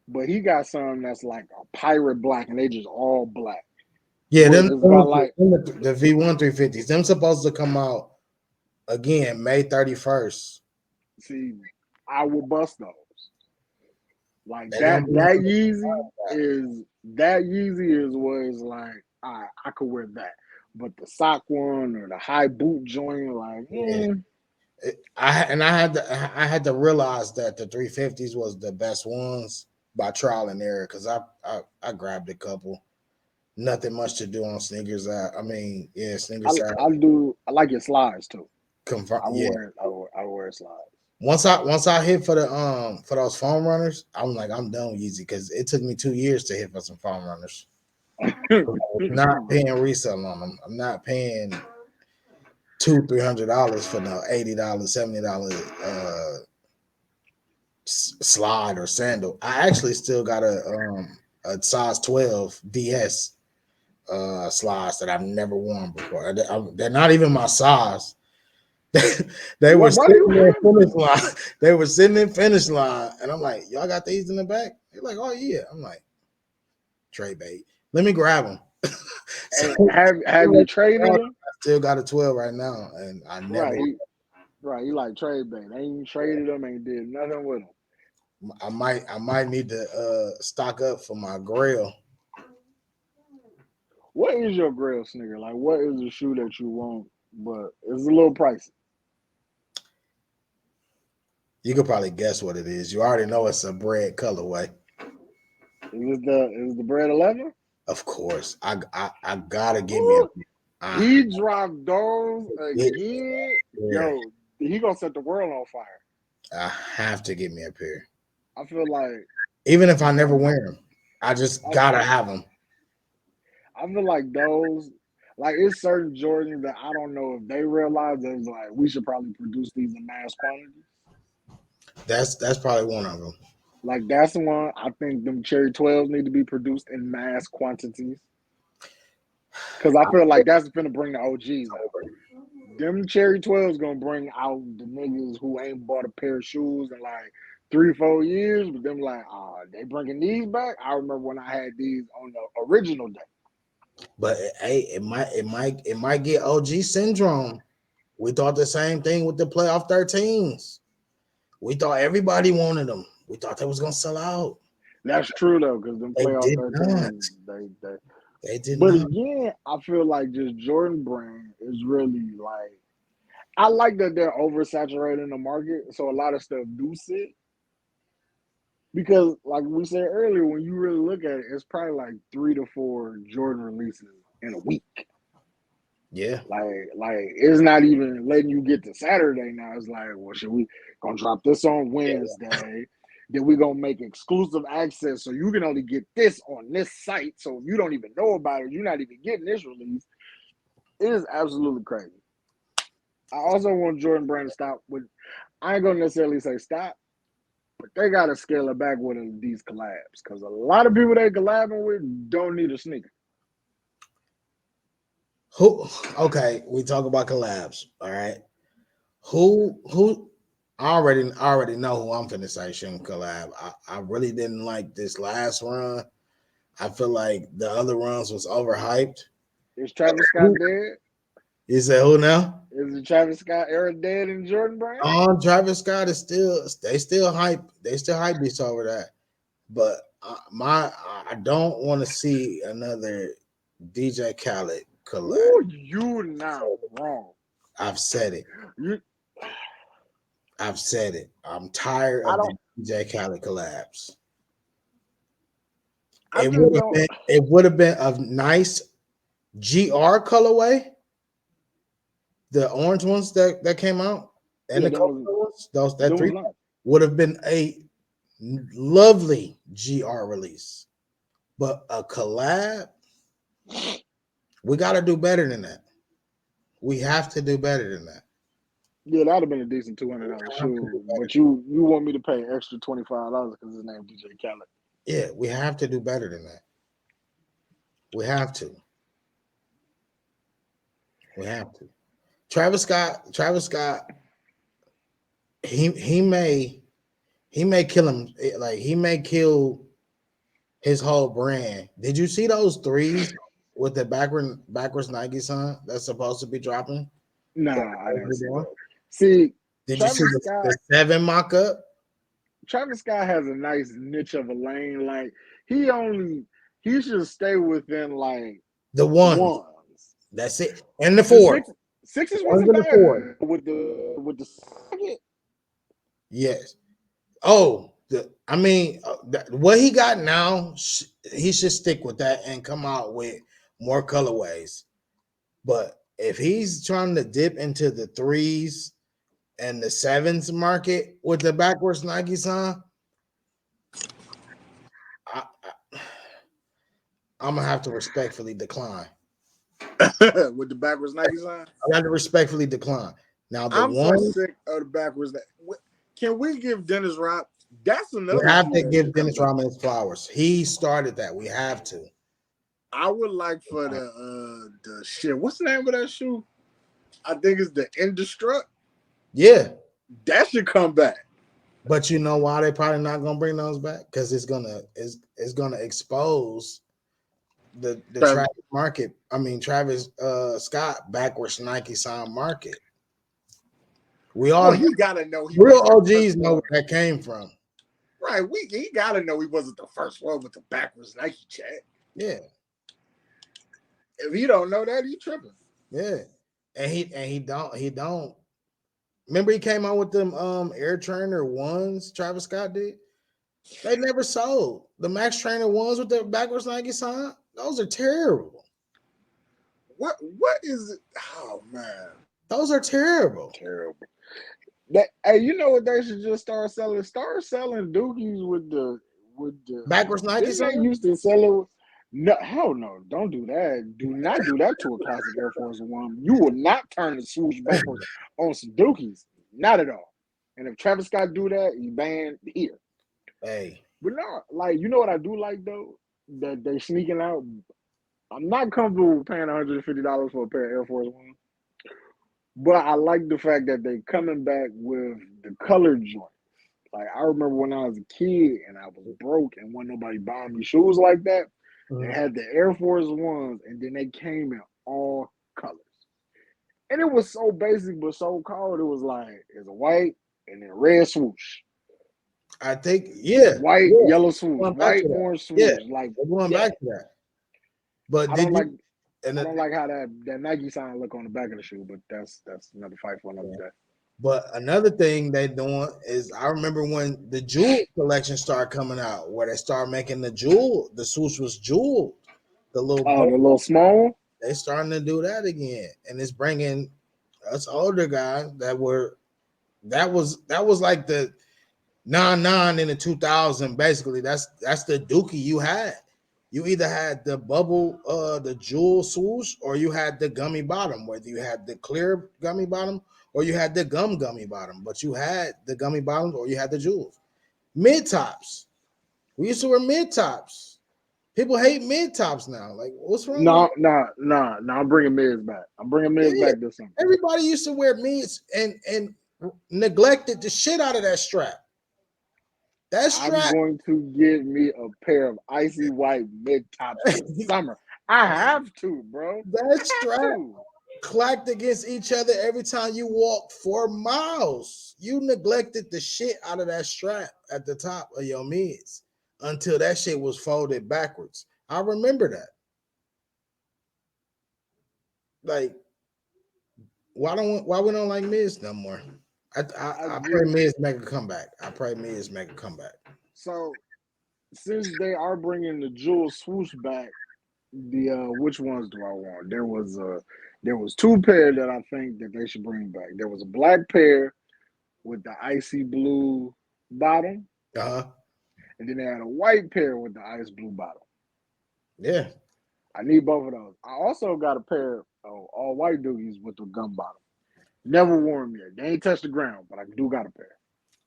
But he got some that's like a pirate black, and they just all black. Yeah, But them, it's got them like the V1 350s. Them supposed to come out again May 31st. see, I would bust those. Like They gonna be That Yeezy is what is like I could wear that. But the sock one or the high boot joint, like yeah. I had to realize that the 350s was the best ones by trial and error because I grabbed a couple. Nothing much to do on sneakers. I mean, yeah, sneakers. I like your slides too. Confirm. I Yeah. wear slides. Once I hit for those foam runners, I'm like I'm done with Yeezy because it took me 2 years to hit for some foam runners. I'm not paying resale on them. I'm not paying $200-300 for the $80 $70 slide or sandal. I actually still got a size 12 DS slides that I've never worn before. They're not even my size. They were Why do sitting you in have finish them? line. They were sitting in finish line, and I'm like, "Y'all got these in the back?" They're like, "Oh yeah." I'm like, "Trade bait. Let me grab them." So Hey, have you traded I them? still got a 12 right now, and I never. Right, right. You like trade bait. Ain't traded them. Ain't did nothing with them. I might need to stock up for my grill. What is your grail sneaker? Like, what is the shoe that you want, but it's a little pricey? You could probably guess what it is. You already know it's a bread colorway. Is the bread 11? Of course, I gotta give me Ooh, a. he dropped those Yeah, again. yeah. Yo, he gonna set the world on fire. I have to get me a pair, I feel like even if I never wear them. I just I, gotta have them. I feel like those, like it's certain Jordans that I don't know if they realize that it's like we should probably produce these in mass quantity. That's probably one of them. Like that's the one I think them Cherry 12s need to be produced in mass quantities. Cause I feel like that's gonna bring the OGs out. Them Cherry 12s gonna bring out the niggas who ain't bought a pair of shoes in like 3-4 years, but them like, they bringing these back. I remember when I had these on the original day. But hey, it might get OG syndrome. We thought the same thing with the playoff 13s. We thought everybody wanted them. We thought they was gonna sell out. That's true though, because them They playoff did not. 13, they. They did But not. again, I feel like just Jordan Brand is really like I like that they're oversaturating the market, so a lot of stuff do sit. Because, like we said earlier, when you really look at it, it's probably like 3 to 4 Jordan releases in a week. Yeah. Like it's not even letting you get to Saturday now. It's like, well, should we gonna drop this on Yeah. Wednesday? Then we gonna make exclusive access so you can only get this on this site. So if you don't even know about it, you're not even getting this release. It is absolutely crazy. I also want Jordan Brand to stop with. I ain't gonna necessarily say stop, but they gotta scale it back with these collabs because a lot of people they collabing with don't need a sneaker. Who? Okay, we talk about collabs. All right. Who? I already know who I'm finna say shouldn't collab. I really didn't like this last run. I feel like the other runs was overhyped. Is Travis Scott Who? dead? You said who now? Is the Travis Scott era dead in Jordan Brand? Travis Scott is still hype. They still hype beats over that. But I don't want to see another DJ Khaled collab. Ooh, you not wrong. I've said it. You, I've said it. I'm tired I of don't. the DJ Khaled collabs. I just don't. It would have been a nice GR colorway. The orange ones that came out and Yeah, the color ones, that them was three nice. would have been a lovely GR release. But a collab, we got to do better than that. We have to do better than that. Yeah, that'd have been a decent $200 shoe. But you want me to pay extra $25 because his name DJ Khaled. Yeah, we have to do better than that. We have to. We have to. Travis Scott, he may kill him. Like he may kill his whole brand. Did you see those threes with the backwards Nike sign that's supposed to be dropping? Nah, I didn't see that. See, Did you Travis see Scott. the 7 mock up? Travis Scott has a nice niche of a lane. Like he should stay within like The ones. ones. That's it. And the The 4. sixes Ones wasn't and the bad 4. with the socket. Yes. Oh, what he got now, he should stick with that and come out with more colorways. But if he's trying to dip into the 3s and the 7s market with the backwards Nike sign, I'm gonna have to respectfully decline. With the backwards Nike sign. I got to respectfully decline. Now I'm so sick of the backwards. Can we give Dennis Rodman? That's another. We have to give Dennis Rodman his flowers. He started that. We have to. I would like for the shit. What's the name of that shoe? I think it's the Indestruct. Yeah, that should come back. But you know why they're probably not gonna bring those back? Because it's gonna expose the Travis market. I mean Travis Scott backwards Nike sign market. We all he gotta know real OGs know where that came from. Right. He gotta know he wasn't the first one with the backwards Nike check. Yeah. If he don't know that, he tripping. Yeah. And he don't. Remember he came out with them Air Trainer ones, Travis Scott did? They never sold. The Max Trainer ones with the backwards Nike sign, those are terrible. What is it? Oh man. Those are terrible. Terrible. Hey, you know what they should just start selling? Start selling dookies with the backwards Nike sign. They used to sell it. No, hell no! Don't do that. Do not do that to a classic Air Force One. You will not turn the swoosh backwards on some dookies. Not at all. And if Travis Scott do that, he banned here. Hey, but no, like you know what I do like though that they sneaking out. I'm not comfortable with paying $150 for a pair of Air Force One. But I like the fact that they coming back with the color joint. Like I remember when I was a kid and I was broke and wasn't nobody buying me shoes like that. They had the Air Force Ones and then they came in all colors. And it was so basic but so cold. It was like it's a white and then red swoosh. I think, yeah, White, yeah. yellow swoosh, Going back white, to that. orange Yeah, swoosh. Like, we're going yeah, back to that. But I did don't like. you? And I don't like how that Nike sign look on the back of the shoe, but that's another fight for another day. but another thing they doing is, I remember when the jewel collection started coming out, where they started making the swoosh was jeweled, the little Oh, the gold. little small one? They starting to do that again, and it's bringing us older guys that was like the 9-9 in the 2000. Basically, that's the dookie you had. You either had the bubble, the jewel swoosh, or you had the gummy bottom. Whether you had the clear gummy bottom or you had the gummy bottom, but you had the gummy bottoms or you had the jewels. Mid tops. We used to wear mid tops. People hate mid tops now. Like, what's wrong with No, no. I'm bringing Miz back. I'm bringing Miz it? back this summer. Everybody used to wear mids and neglected the shit out of that strap. That I'm strap. going to get me a pair of icy white mid tops this summer. I have to, bro. That I have strap to. clacked against each other every time you walked 4 miles. You neglected the shit out of that strap at the top of your mids until that shit was folded backwards. I remember that. Like, why we don't like mids no more? I pray just mids make a comeback. I pray mids make a comeback. so since they are bringing the jewel swoosh back, the which ones do I want? There was two pair that I think that they should bring back. There was a black pair with the icy blue bottom, Uh-huh. and then they had a white pair with the ice blue bottom. Yeah. I need both of those. I also got a pair of all white doogies with the gum bottom. Never worn them yet. They ain't touched the ground, but I do got a pair.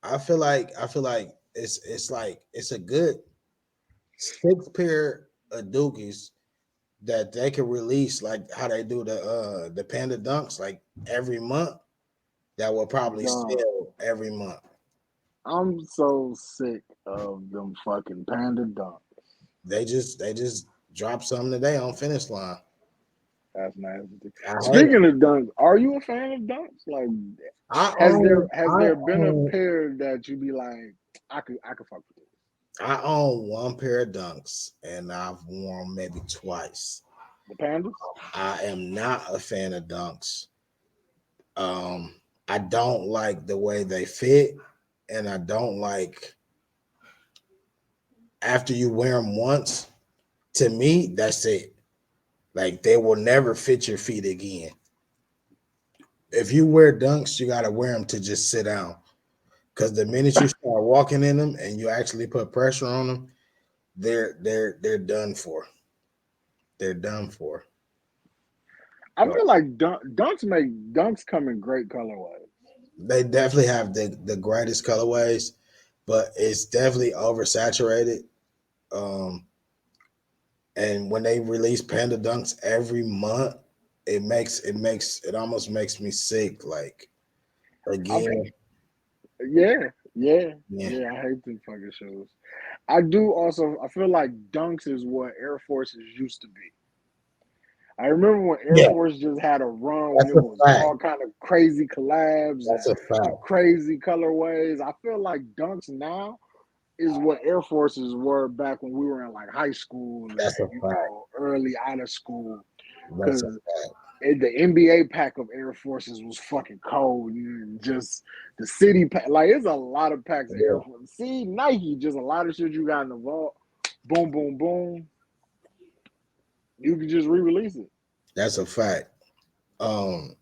I feel like it's a good 6 pair of dookies that they can release, like how they do the panda dunks, like every month. That will probably Dog, sell every month. I'm so sick of them fucking panda dunks. They just dropped something today on Finish Line. That's nasty. I heard it. Speaking of dunks, are you a fan of dunks? Like, I has there own has I there been a own pair that you be like, I could fuck with this? I own 1 pair of dunks and I've worn maybe twice. The pandas? I am not a fan of dunks. Um, I don't like the way they fit, and I don't like after you wear them once. To me, that's it. Like, they will never fit your feet again. If you wear dunks, you gotta wear them to just sit down. Because the minute you start walking in them and you actually put pressure on them, they're done for. They're done for. I So feel like dunks come in great colorways. they definitely have the greatest colorways, but it's definitely oversaturated. Um, and when they release Panda Dunks every month, it almost makes me sick. Like, I again, Yeah, yeah, yeah, yeah. I hate them fucking shoes. I do also. I feel like dunks is what Air Forces used to be. I remember when Air yeah, Force just had a run when that's it a was fact. all kind of crazy collabs That's and a the fact. crazy colorways. I feel like dunks now is what Air Forces were back when we were in like high school and That's a fact. early out of school. That's a Because fact. the NBA pack of Air Forces was fucking cold. And just the city pack, like it's a lot of packs of Air Yeah, Force. See, Nike, just a lot of shit you got in the vault. Boom, boom, boom. You could just re-release it. that's a fact. Um,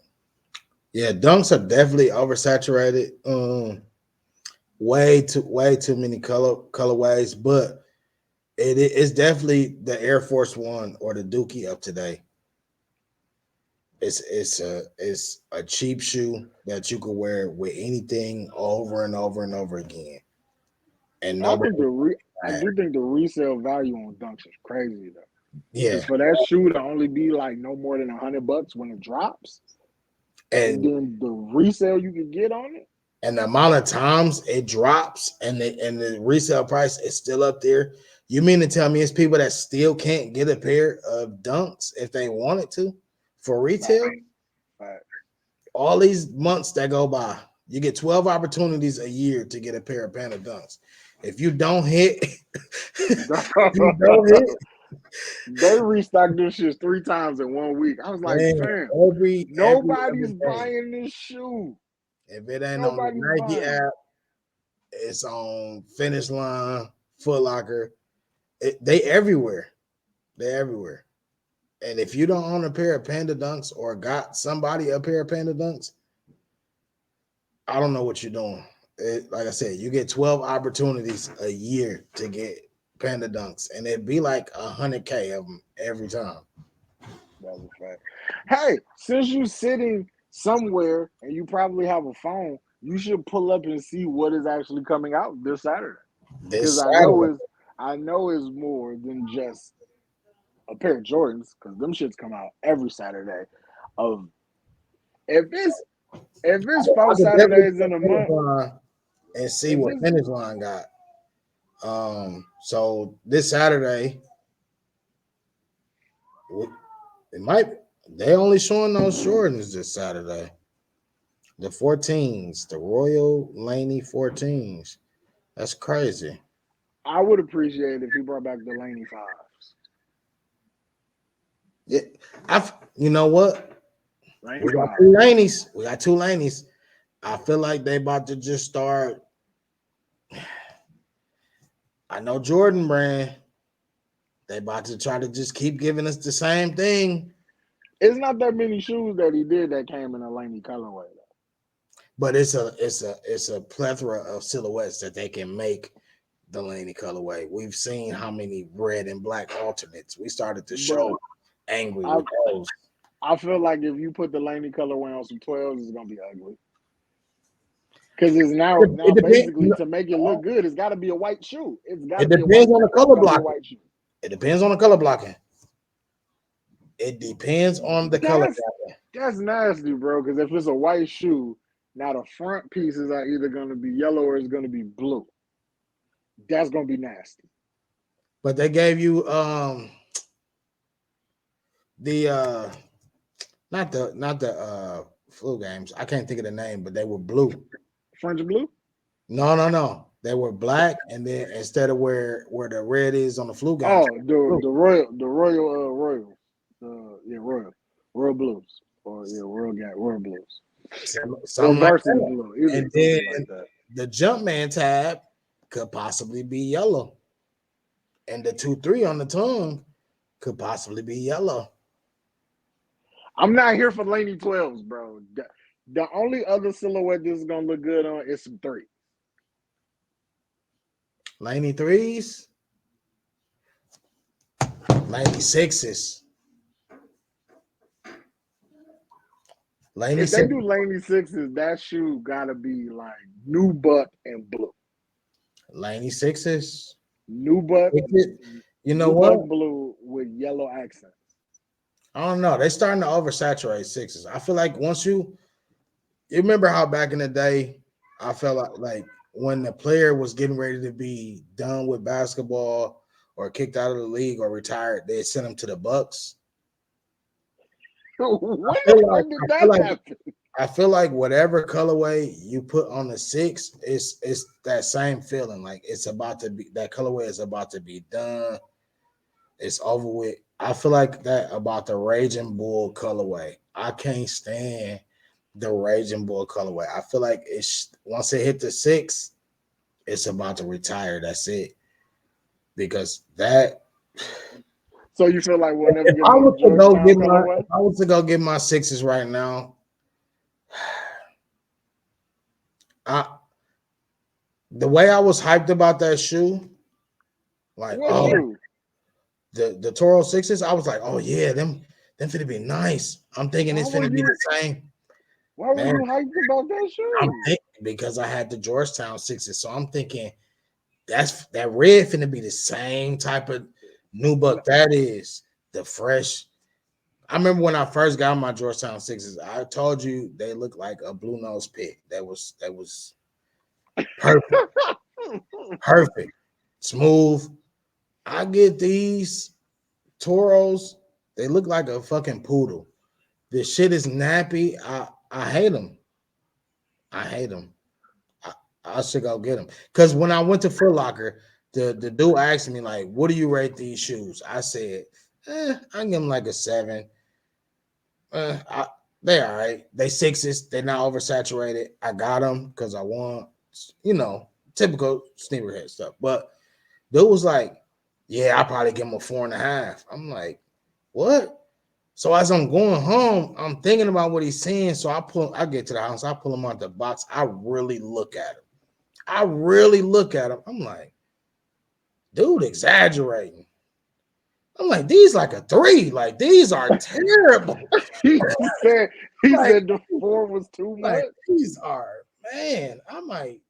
yeah, dunks are definitely oversaturated. Way too many colorways, but it's definitely the Air Force One or the Dookie of today. It's a cheap shoe that you could wear with anything over and over and over again, and I think nobody. I do think the resale value on Dunks is crazy though. Yeah, Because for that shoe to only be like no more than $100 when it drops, and and then the resale you can get on it, the amount of times it drops and the resale price is still up there. You mean to tell me it's people that still can't get a pair of Dunks if they wanted to for fact, retail? fact. All these months that go by, You get 12 opportunities a year to get a pair of Panda Dunks. If you don't hit, if you don't hit, They restocked this shit 3 times in 1 week. I was like, man, fam, every other nobody's day. buying this shoe. If it ain't on the Nobody's Nike buying app, it's on Finish Line, Foot Locker. They everywhere. They're everywhere. And if you don't own a pair of Panda Dunks or got somebody a pair of Panda Dunks, I don't know what you're doing. Like I said, you get 12 opportunities a year to get Panda Dunks, and it'd be like 100K of them every time. That's a fact. Hey, since you're sitting somewhere and you probably have a phone, you should pull up and see what is actually coming out this Saturday. Because This Saturday, I know it's more than just a pair of Jordans, because them shits come out every Saturday. Of if it's I four could definitely Saturdays in a Finish month, Line and see if what it's Finish Line got. So this Saturday, it might they only showing those Jordans this Saturday. The 14s, the Royal Laney 14s. That's crazy. I would appreciate if he brought back the Laney fives. Yeah, you know what? Laney We got fives. two Laneys. We got two Laneys. I feel like they about to just start. I know Jordan Brand. They about to try to just keep giving us the same thing. It's not that many shoes that he did that came in a Laney colorway though. But it's a plethora of silhouettes that they can make the Laney colorway. We've seen how many red and black alternates. We started to show angry I, with those. I feel like if you put the Laney colorway on some 12s, it's gonna be ugly. Because it's now It depends. basically to make it look good, it's got to be a white shoe. It's got to It be a white depends on the shoe. color It's got to be a blocking. white shoe. It depends on the color blocking. It depends on the color blocking. That's nasty, bro. Because if it's a white shoe, now the front pieces are either going to be yellow or it's going to be blue. That's going to be nasty. But they gave you the not the flu games. I can't think of the name, but they were blue. French blue? No. They were black, and then instead of where the red is on the flu games. Oh, the royal blues or royal blues or Something like varsity that. blue, And then like that. the Jumpman tab could possibly be yellow, and the 2-3 on the tongue could possibly be yellow. I'm not here for Laney 12s, bro. The only other silhouette this is gonna look good on is some 3. Laney 3s, Laney 6s. Laney If they do Laney 6s, that shoe gotta be like nubuck and blue. Laney 6s. Nubuck, You know what? blue with yellow accents. I don't know. They're starting to oversaturate 6s. I feel like once you remember how back in the day, I felt like when the player was getting ready to be done with basketball or kicked out of the league or retired, they sent him to the Bucks. When did that happen? I feel like whatever colorway you put on the 6, it's that same feeling. Like it's about to be, that colorway is about to be done. It's over with. I feel like that about the Raging Bull colorway. I can't stand the Raging Bull colorway. I feel like it's once it hit the 6, it's about to retire. That's it. Because that. So you feel like we'll never If get I another Georgetown colorway? if I was to go get my 6s right now, the way I was hyped about that shoe, like What shoe? the Toro 6s, I was like, oh yeah, them finna be nice. I'm thinking it's finna be the same. Why were you hyped about that shoe? Because I had the Georgetown 6s, so I'm thinking that red finna be the same type of nubuck that is the fresh. I remember when I first got my Georgetown 6s, I told you they looked like a blue nose pit. That was perfect. Perfect. Smooth. I get these Toros, they look like a fucking poodle. This shit is nappy. I hate them. I hate them. I should go get them. Because when I went to Foot Locker, the dude asked me, like, what do you rate these shoes? I said, I give them like a 7. They all right. They sixes. They're not oversaturated. I got them because I want, typical sneakerhead stuff. But dude was like, yeah, I probably give him a 4.5. I'm like, what? So as I'm going home, I'm thinking about what he's saying. So I get to the house, I pull him out the box. I really look at him. I'm like, dude, exaggerating. I'm like, these like a 3. Like, these are terrible. he said he like, said the 4 was too much. like, these are, man. I'm like,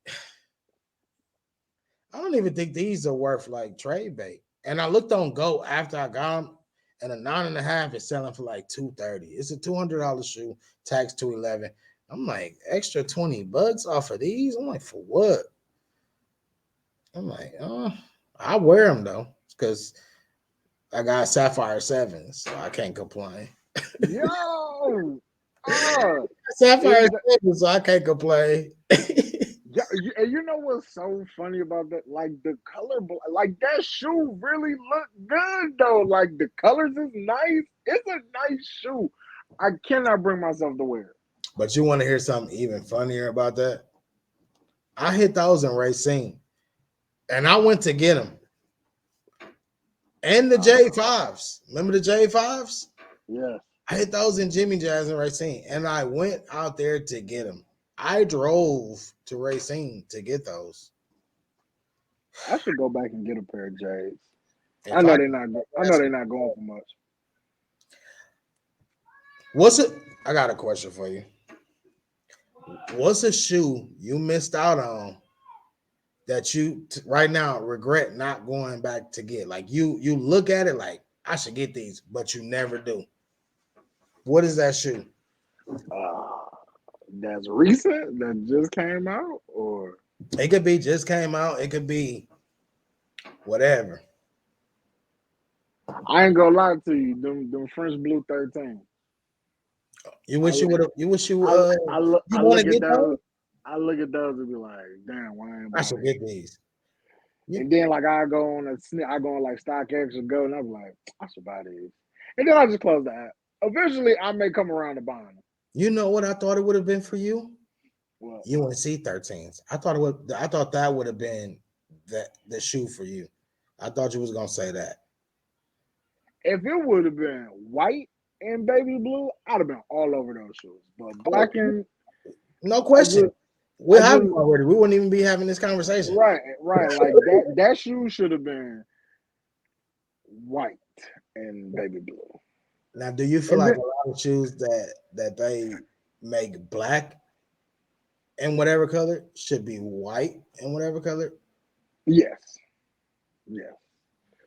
I don't even think these are worth like trade bait. And I looked on Go after I got them, and a 9.5 is selling for like $230. It's a $200 shoe, tax 211. I'm like, extra $20 off of these. I'm like, for what? I'm like, I wear them though, because I got Sapphire 7, so I can't complain. Yo, Sapphire 7, so I can't complain. yeah, you know what's so funny about that? Like the color, like that shoe really look good though. Like the colors is nice. It's a nice shoe. I cannot bring myself to wear it. But you want to hear something even funnier about that? I hit those in Racine, and I went to get them. And the J5s. Remember the J5s? Yeah. I hit those in Jimmy Jazz and Racine, and I went out there to get them. I drove to Racine to get those. I should go back and get a pair of J's. If I know they're not. I know they're not going for much. What's it? I got a question for you. What's a shoe you missed out on that you right now regret not going back to get? Like you look at it like I should get these, but you never do. What is that shoe? That's recent. That just came out, or It could be just came out. It could be whatever. I ain't gonna lie to you. Them French Blue 13. You wish you would have. You wish you. I look. You I want to look at get those. those? I look at those and be like, damn, why ain't I should buying get it? these. And then like I go on like StockX or Go, and I'm like, I should buy these. And then I just close the app. Eventually, I may come around to buying them. You know what I thought it would have been for you? Well, UNC 13s. I thought it would. I thought that would have been the shoe for you. I thought you was gonna say that. if it would have been white and baby blue, I'd have been all over those shoes. But Oh, black and no I question. just, We're I having just already. We wouldn't even be having this conversation. right. Like that shoe should have been white and baby blue. Now, do you feel And like then a lot of shoes that they make black and whatever color should be white and whatever color? yes, yes.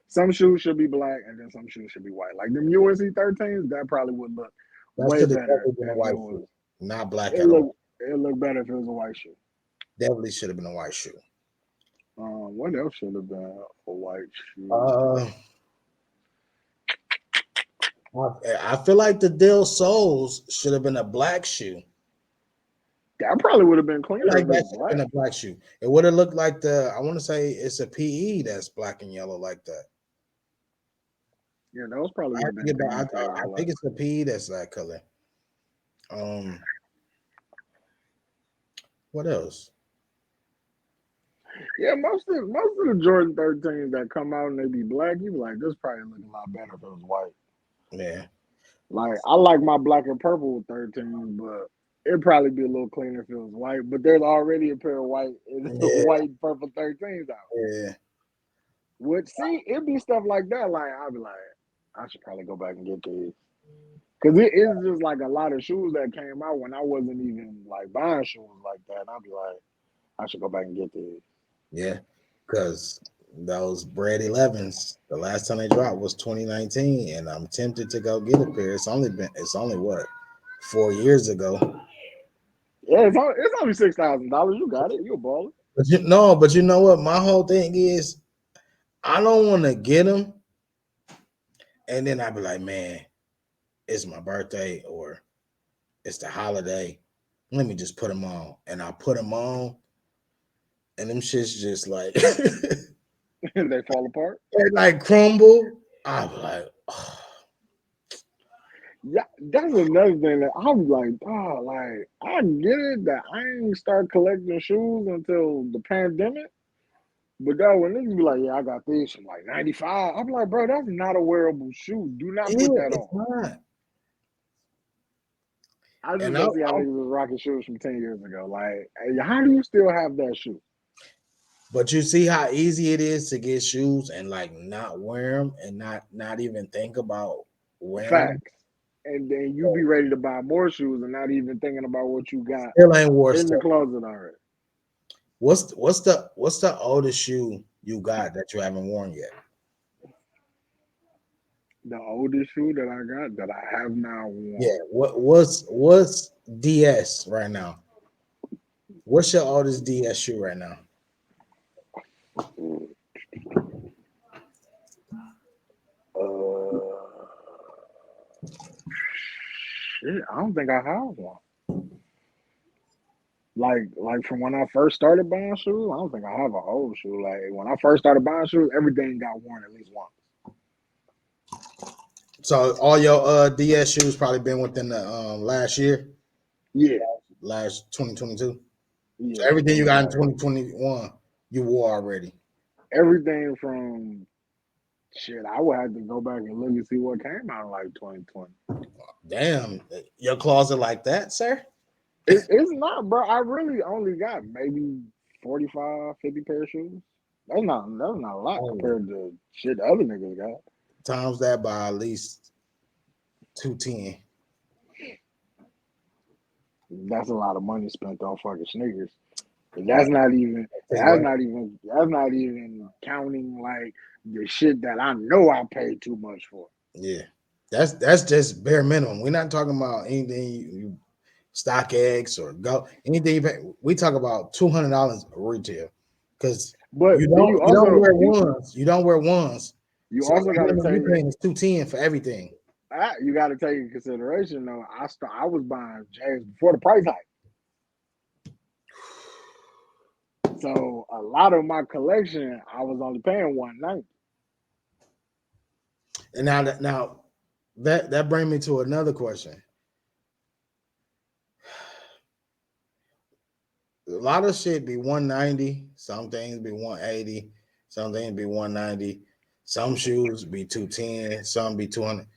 Some shoes should be black and then some shoes should be white. Like them UNC 13s, that probably would look That way should have better definitely been a if it white was shoe, not black it at look all. it look better if it was a white shoe. Definitely should have been a white shoe. What else should have been a white shoe? Uh, I feel like the Dill Soles should have been a black shoe. That probably would have been I feel cleaner like if it that was should have been black. a black shoe. It would have looked like I want to say it's a PE that's black and yellow like that. Yeah, those probably I would have have to been get back. clean if they was I black. think it's a PE that's that color. Um, what else? Yeah, most of the Jordan 13s that come out and they be black, you be like, this probably look a lot better if it was white. Yeah, Like I like my black and purple 13s, but it'd probably be a little cleaner if it was white. But there's already a pair of yeah, white and purple 13s out. yeah. Which see, it'd be stuff like that. Like I'd be like, I should probably go back and get these. Cause it is just like a lot of shoes that came out when I wasn't even like buying shoes like that. And I'd be like, I should go back and get these. Yeah, because those Bread 11s, the last time they dropped was 2019, and I'm tempted to go get a pair. It's only what 4 years ago. Yeah, it's only $6,000. You got it. You a baller. But you know what? My whole thing is I don't want to get them, and then I'd be like, man, it's my birthday or it's the holiday. let me just put them on. And I put them on, and them shits just like They fall apart. they like crumble. I'm like, oh, Yeah, that's another thing that I'm like, oh, like I get it that I ain't start collecting shoes until the pandemic. But that when niggas be like, yeah, I got this from like 95. I'm like, bro, that's not a wearable shoe. Do not yeah, put that it's on. not. I just And don't see how niggas was rocking shoes from 10 years ago. Like, hey, how do you still have that shoe? but you see how easy it is to get shoes and like not wear them and not even think about wearing them. Facts. And then you be ready to buy more shoes and not even thinking about what you got Still ain't wore in the stuff. closet already. What's the oldest shoe you got that you haven't worn yet? The oldest shoe that I got that I have now Yeah. worn. What's DS right now? What's your oldest DS shoe right now? Uh, shit, I don't think I have one. Like from when I first started buying shoes, I don't think I have an old shoe. Like when I first started buying shoes, everything got worn at least once. So all your DS shoes probably been within the last year, Yeah, last 2022. So yeah. everything you Within the got in last 2021, you wore already. everything from shit, I would have to go back and look and see what came out in like 2020. Damn, your closet like that, sir? It's not, bro. I really only got maybe 45, 50 pair of shoes. That's not a lot Oh, compared to shit the other niggas got. times that by at least 210. That's a lot of money spent on fucking sneakers. And Right. Take away. that's not even counting like the shit that I know I paid too much for. Yeah. That's just bare minimum. We're not talking about anything you stock eggs or go anything you pay. We talk about $200 retail because But you then don't wear ones. You don't wear ones. you So also the gotta minimum you take paying is 210 for everything. you gotta take in consideration though. I was buying J's before the price hike. So a lot of my collection I was only paying 190. And now that brings me to another question. A lot of shit be 190, some things be 180, some things be 190, some shoes be 210, some be 200.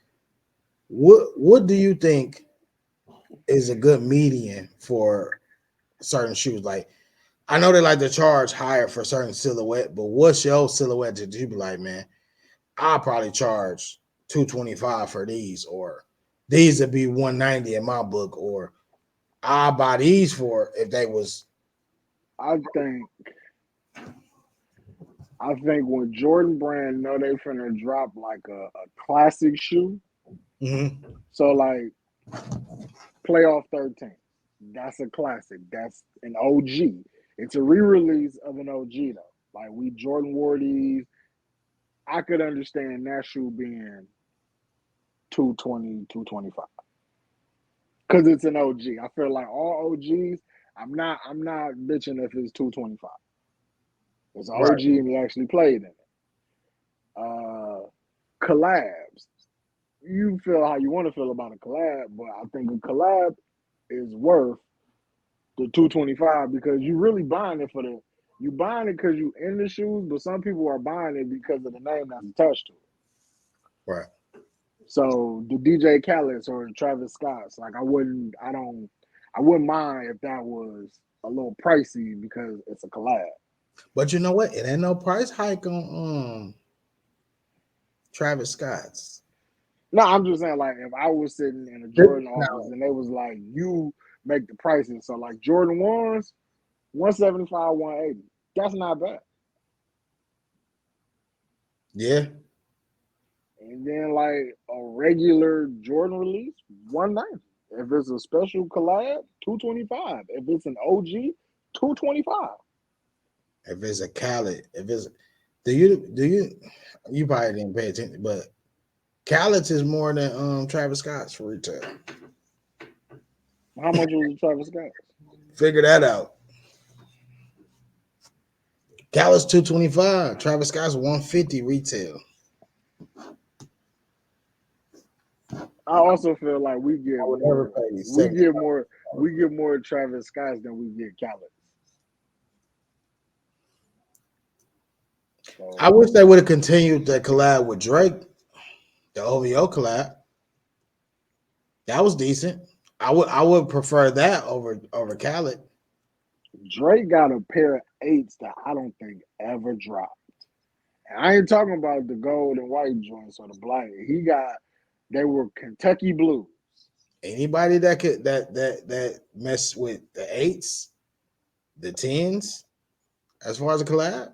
What do you think is a good median for certain shoes? Like I know they like to charge higher for certain silhouette, but what's your silhouette that you be like, man, I'll probably charge 225 for these, or these would be 190 in my book, or I'll buy these for if they was I think I think when Jordan Brand know they finna drop like a classic shoe, Mhm. so like Playoff 13, that's a classic. That's an OG. It's a re-release of an OG though. Like we Jordan wore these. I could understand that shoe being 220, 225. Because it's an OG. I feel like all OGs, I'm not bitching if it's 225. It's an Right. OG and he actually played in it. Uh Collabs. You feel how you want to feel about a collab, but I think a collab is worth the 225 because you really buying it for the you buying it because you in the shoes, but some people are buying it because of the name that's attached to it. Right. So the DJ Khaled's or Travis Scott's, like I wouldn't mind if that was a little pricey because it's a collab. But you know what? It ain't no price hike on Travis Scott's. No, I'm just saying like if I was sitting in a Jordan office No. and they was like you make the prices, so like Jordan ones, 175, 180. That's not bad. Yeah. And then like a regular Jordan release, 190. If it's a special collab, 225. If it's an OG, 225. If it's a Khaled, if it's do you probably didn't pay attention, but Khaled's is more than Travis Scott's for retail. How much was the Travis Scott? Figure that out. Khaled's 225. Travis Scott's 150 retail. I also feel like we I get would never more, pay we 70. get more, we get more Travis Scotts than we get Khaled. I So wish they would have continued the collab with Drake, the OVO collab. That was decent. I would prefer that over Khaled. Drake got a pair of eights that I don't think ever dropped. And I ain't talking about the gold and white joints or the black. They were Kentucky Blues. Anybody that could that mess with the eights, the tens, as far as a collab,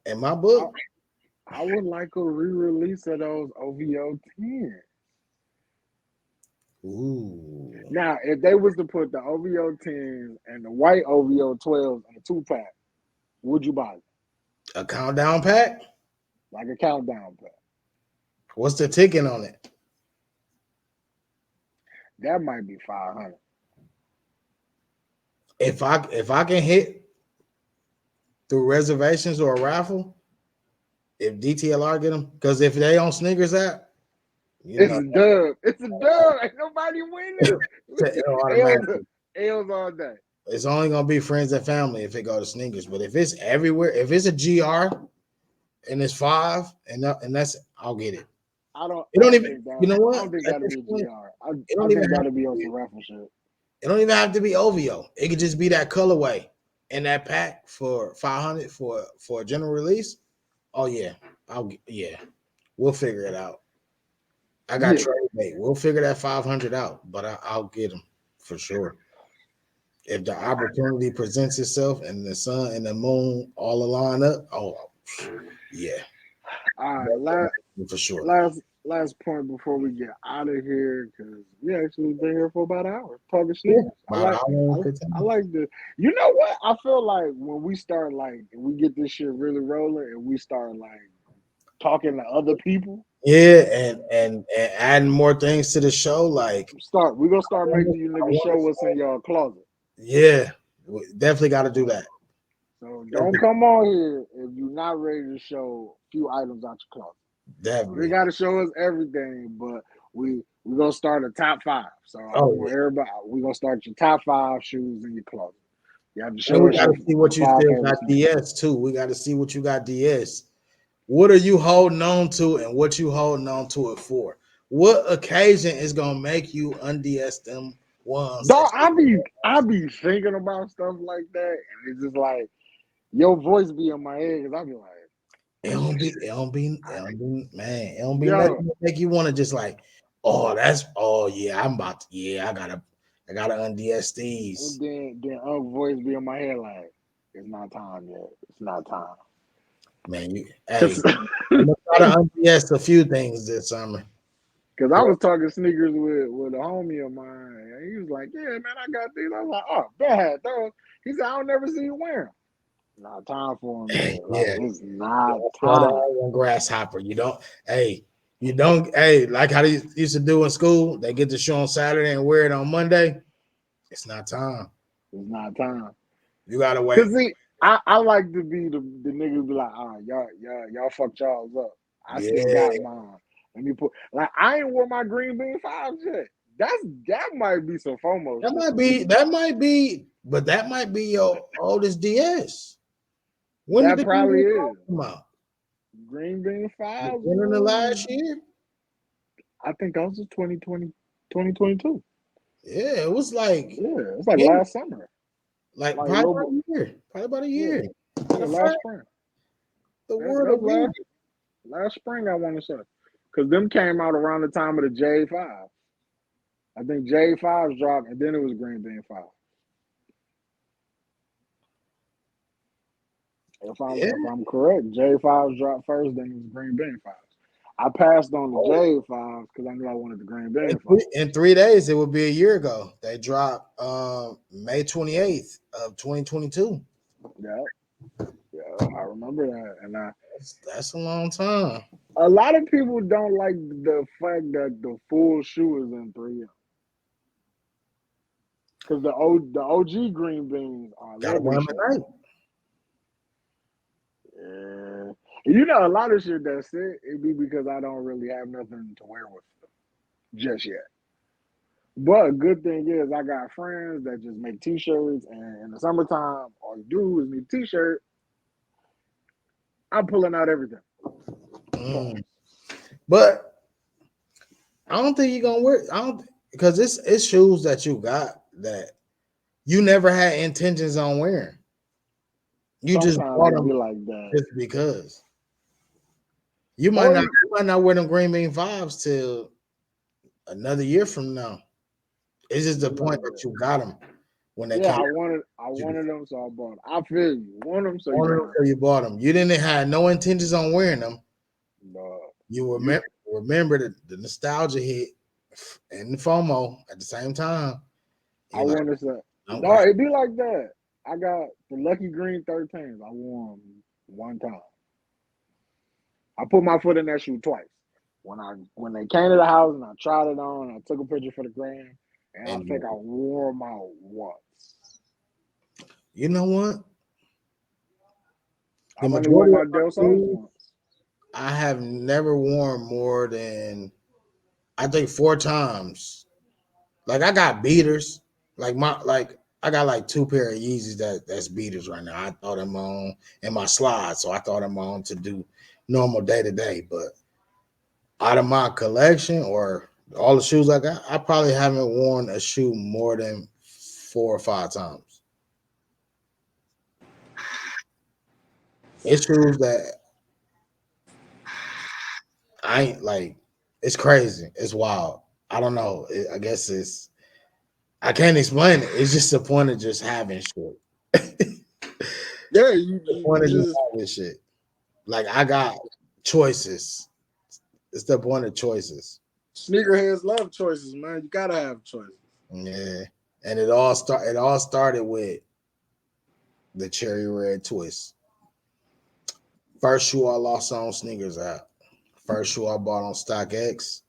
in my I, book, I would like a re-release of those OVO 10s. ooh, Now, if they was to put the OVO 10s and the white OVO 12s in a 2-pack, would you buy it? a countdown pack. Like a countdown pack. What's the ticket on it? That might be 500. If I can hit through reservations or a raffle, if DTLR get them, because if they on Sneakers app, you It's know, a dub. It's a dub. Ain't nobody winning. it'll L's, automatically. L's all day. It's only gonna be friends and family if it go to Sneakers. But if it's everywhere, if it's a GR and it's 5, and that's, I'll get it. It I don't don't even. think that. You know I what? don't think At that'll this be a point, GR. it I don't even think have that'll to be on be. some raffle shit. It don't even have to be OVO. It could just be that colorway in that pack for 500 for a general release. Oh yeah, yeah. We'll figure it out. I got Yeah. trade bait. We'll figure that 500 out, but I'll get them for sure. If the opportunity presents itself and the sun and the moon all align up, oh yeah, All right. for sure. Last point before we get out of here, because we actually been here for about an hour talking Yeah, sneakers. about an hour and I 15. like the. You know what? I feel like when we start like we get this shit really rolling and we start like talking to other people, Yeah, and adding more things to the show, like we're gonna start I making you niggas wanna show what's in say, your closet. yeah, we definitely got to do that. So don't come on here if you're not ready to show a few items out your closet. You ain't Definitely. gotta show us everything, but we gonna start a top 5. So I Oh want yeah, everybody. We gonna start your top 5 shoes in your closet. You have to and show we us got to see your what you 5 still favorite got sneakers. DS too. We got to see what you got DS. What are you holding on to, and what you holding on to it for? What occasion is gonna make you unds them ones? Dog, I be thinking about stuff like that, and it's just like your voice be in my head because I be like, Man, it don't be yo, nothing to make you want to just like, oh yeah, I gotta unds and these. then voice be in my head like, it's not time yet. It's not time. Man, Cause, I'm gonna try to unds a few things this summer. Cause I was talking sneakers with a homie of mine, and he was like, "Yeah, man, I got these." I was like, "Oh, bad, those." He said, "I don't never see you wear them." Not time for them yet. Like Yeah. it's not Throw that time. on grasshopper. You don't, like how they used to do in school. They get the show on Saturday and wear it on Monday. It's not time. It's not time. You gotta wait. Cause see, I like to be the nigga who be like, "All right, y'all fucked y'all's up. I still Yeah, got mine. Let me put like I ain't wore my green bean 5s yet. That might be some FOMO that shit might for me. be, but that might be your oldest DS. When did That the Green probably Bean is. come out? Green bean 5s Beginning of was last year? I think that was 2020, 2022. Yeah, it was like, Yeah, it's like yeah, last summer. like Like a probably little about bit. a year. Probably about a Yeah, year. Matter yeah, of last fact, spring. the That word of was weird. last spring, I want to say. Because them came out around the time of the J5. I think J5s dropped, and then it was Green Bean 5. Yeah. If I'm correct, J5s dropped first, then it was Green Bean 5s. I passed on the J5s because I knew I wanted the Green Bean 5s. In 3 days, it would be a year ago. They dropped May 28th of 2022. Yeah, yeah, I remember that. And That's a long time. a lot of people don't like the fact that the full shoe is in 3M. Because the OG green beans, I Gotta love wear them them shit. at night. Yeah. You know, a lot of shit that's it be because I don't really have nothing to wear with them just yet. But a good thing is I got friends that just make t-shirts, and in the summertime, all you do is need a t-shirt. I'm pulling out everything. Mm. But I don't think you're gonna wear. I don't because it's shoes that you got that you never had intentions on wearing. You just Sometimes bought it them be like that. just because. You might Or not wear them green bean fives till another year from now. It's just the be point like that that. you got them when they Yeah, came. I You wanted them, so I bought them. I feel you. Want them, so you wanted buy them them. till you bought them. You didn't have no intentions on wearing them. But You you, remember the nostalgia hit and the FOMO at the same time. I You're like, want to say, I'm no, grabbing. it be like that. I got the Lucky Green 13s. I wore them one time. I put my foot in that shoe twice. When they came to the house and I tried it on, I took a picture for the gram, and I And think I wore them out once. you know what? The I've only worn majority of my my Del Sols shoes, once. I have never worn more than I think 4 times. Like I got beaters. Like I got like 2 pair of Yeezys that's beaters right now. I throw them on in my slides, so I throw them on to do normal day to day. But out of my collection or all the shoes I got, I probably haven't worn a shoe more than 4 or 5 times. It's shoes that I ain't like. It's crazy. It's wild. I don't know. I guess I can't explain it. It's just the point of just having shit. Yeah, The you point of just just having shit. Like I got choices. It's the point of choices. sneakerheads love choices, man. You gotta have choices. Yeah. And it all started with the cherry red twist. First shoe I lost on sneakers out. First shoe I bought on StockX.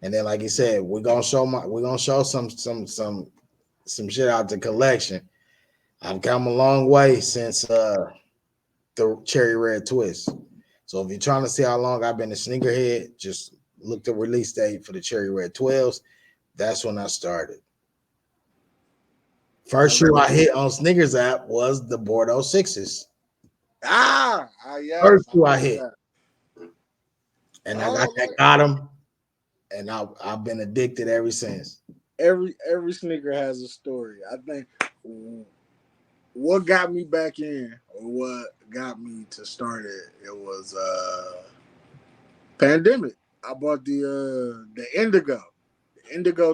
And then like you said, we're gonna show some shit out the collection. I've come a long way since the cherry red twist. So if you're trying to see how long I've been a sneakerhead, just look the release date for the cherry red 12s. That's when I started. First That's shoe I good. hit on sneakers app was the Bordeaux sixes. Yes, First I shoe I remember hit, that. and Oh, I got them, and I've been addicted ever since. every sneaker has a story. I think what got me back in, or what got me to start it was pandemic. I bought the Indigo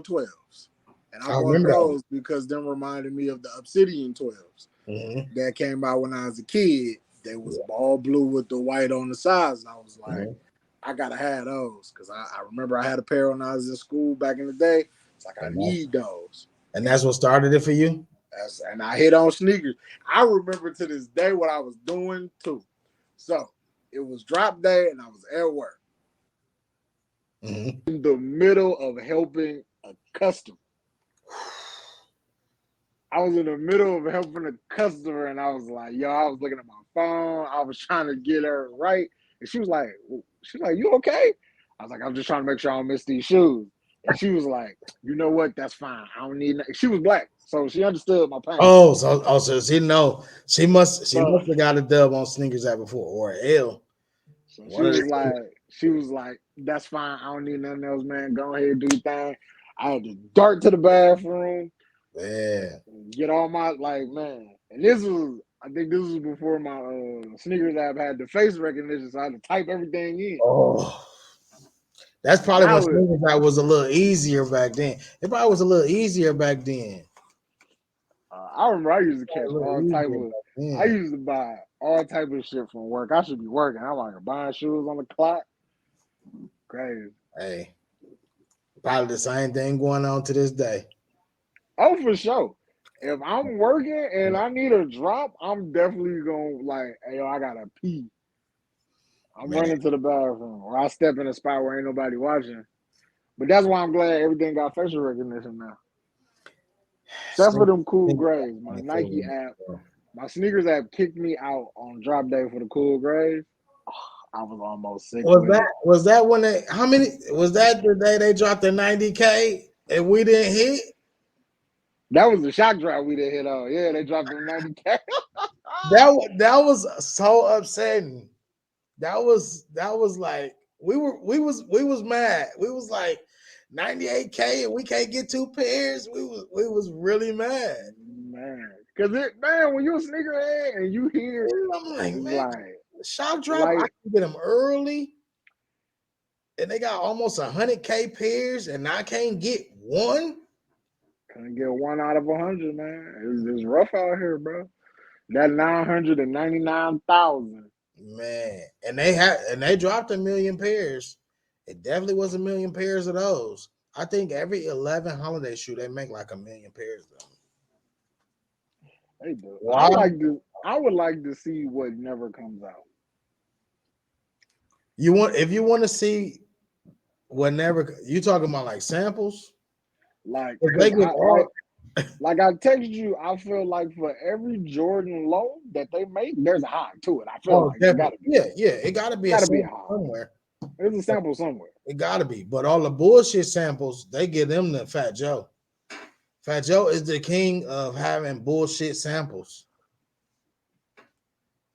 12s. And I I bought remember that. those because them reminded me of the Obsidian 12s Mm-hmm. that came out when I was a kid. They was all blue with the white on the sides. And I was like, Mm-hmm. I gotta have those. Cause I remember I had a pair when I was in school back in the day. It's like I And need those. that's what started it for you. And I hit on sneakers. I remember to this day what I was doing too. So it was drop day and I was at work. Mm-hmm. In the middle of helping a customer. I was in the middle of helping a customer and I was like, yo, I was looking at my phone. I was trying to get her right. And she's like, you okay? I was like, I'm just trying to make sure I don't miss these shoes. And she was like, you know what? That's fine. I don't need. She was black, so she understood my pain. So she know she So, must have got a dub on sneakers app before or an L. so One of the two. she was like, that's fine. I don't need nothing else, man. Go ahead, do your thing. I had to dart to the bathroom, Yeah. get all my like, man. And I think this was before my sneakers app had the face recognition, so I had to type everything in. Oh, that's And probably I when was, sneakers app was a little easier back then. It probably was a little easier back then. I remember I used to A catch little all type easier of. back I then. used to buy all type of shit from work. I should be working. I'm like buying shoes on the clock. Crazy. Hey, probably the same thing going on to this day. Oh, for sure. If I'm working and I need a drop, I'm definitely gonna like, hey, yo, I gotta pee. I'm Man, running to the bathroom, or I step in a spot where ain't nobody watching. But that's why I'm glad everything got facial recognition now. Except for them cool Sneaker grays. My Nike app, my sneakers app kicked me out on drop day for the cool grays. I was almost sick with it. Was that when they how many was that the day they dropped the 90K and we didn't hit? That was the shock drop we didn't hit on. Yeah, they dropped them 90K. That was so upsetting. That was like we was mad. We was like 98K and we can't get two pairs. We was really mad. Man. Cause when you're a sneakerhead and you hear I'm like, man, like shock drop, I can get them early. And they got almost 100K pairs, and I can't get one. Can't get one out of 100, man. It's rough out here, bro. That 999,000. Man, and they dropped 1,000,000 pairs. It definitely was 1,000,000 pairs of those. I think every 11 holiday shoe they make like 1,000,000 pairs of them. They do. Wow. I would like to see what never comes out. If you want to see what never, you talking about like samples? Like I texted you, I feel like for every Jordan low that they make, there's a high to it. I feel like it gotta be. Yeah, it gotta be a sample somewhere. There's a sample somewhere. It gotta be. But all the bullshit samples, they give them to Fat Joe. Fat Joe is the king of having bullshit samples.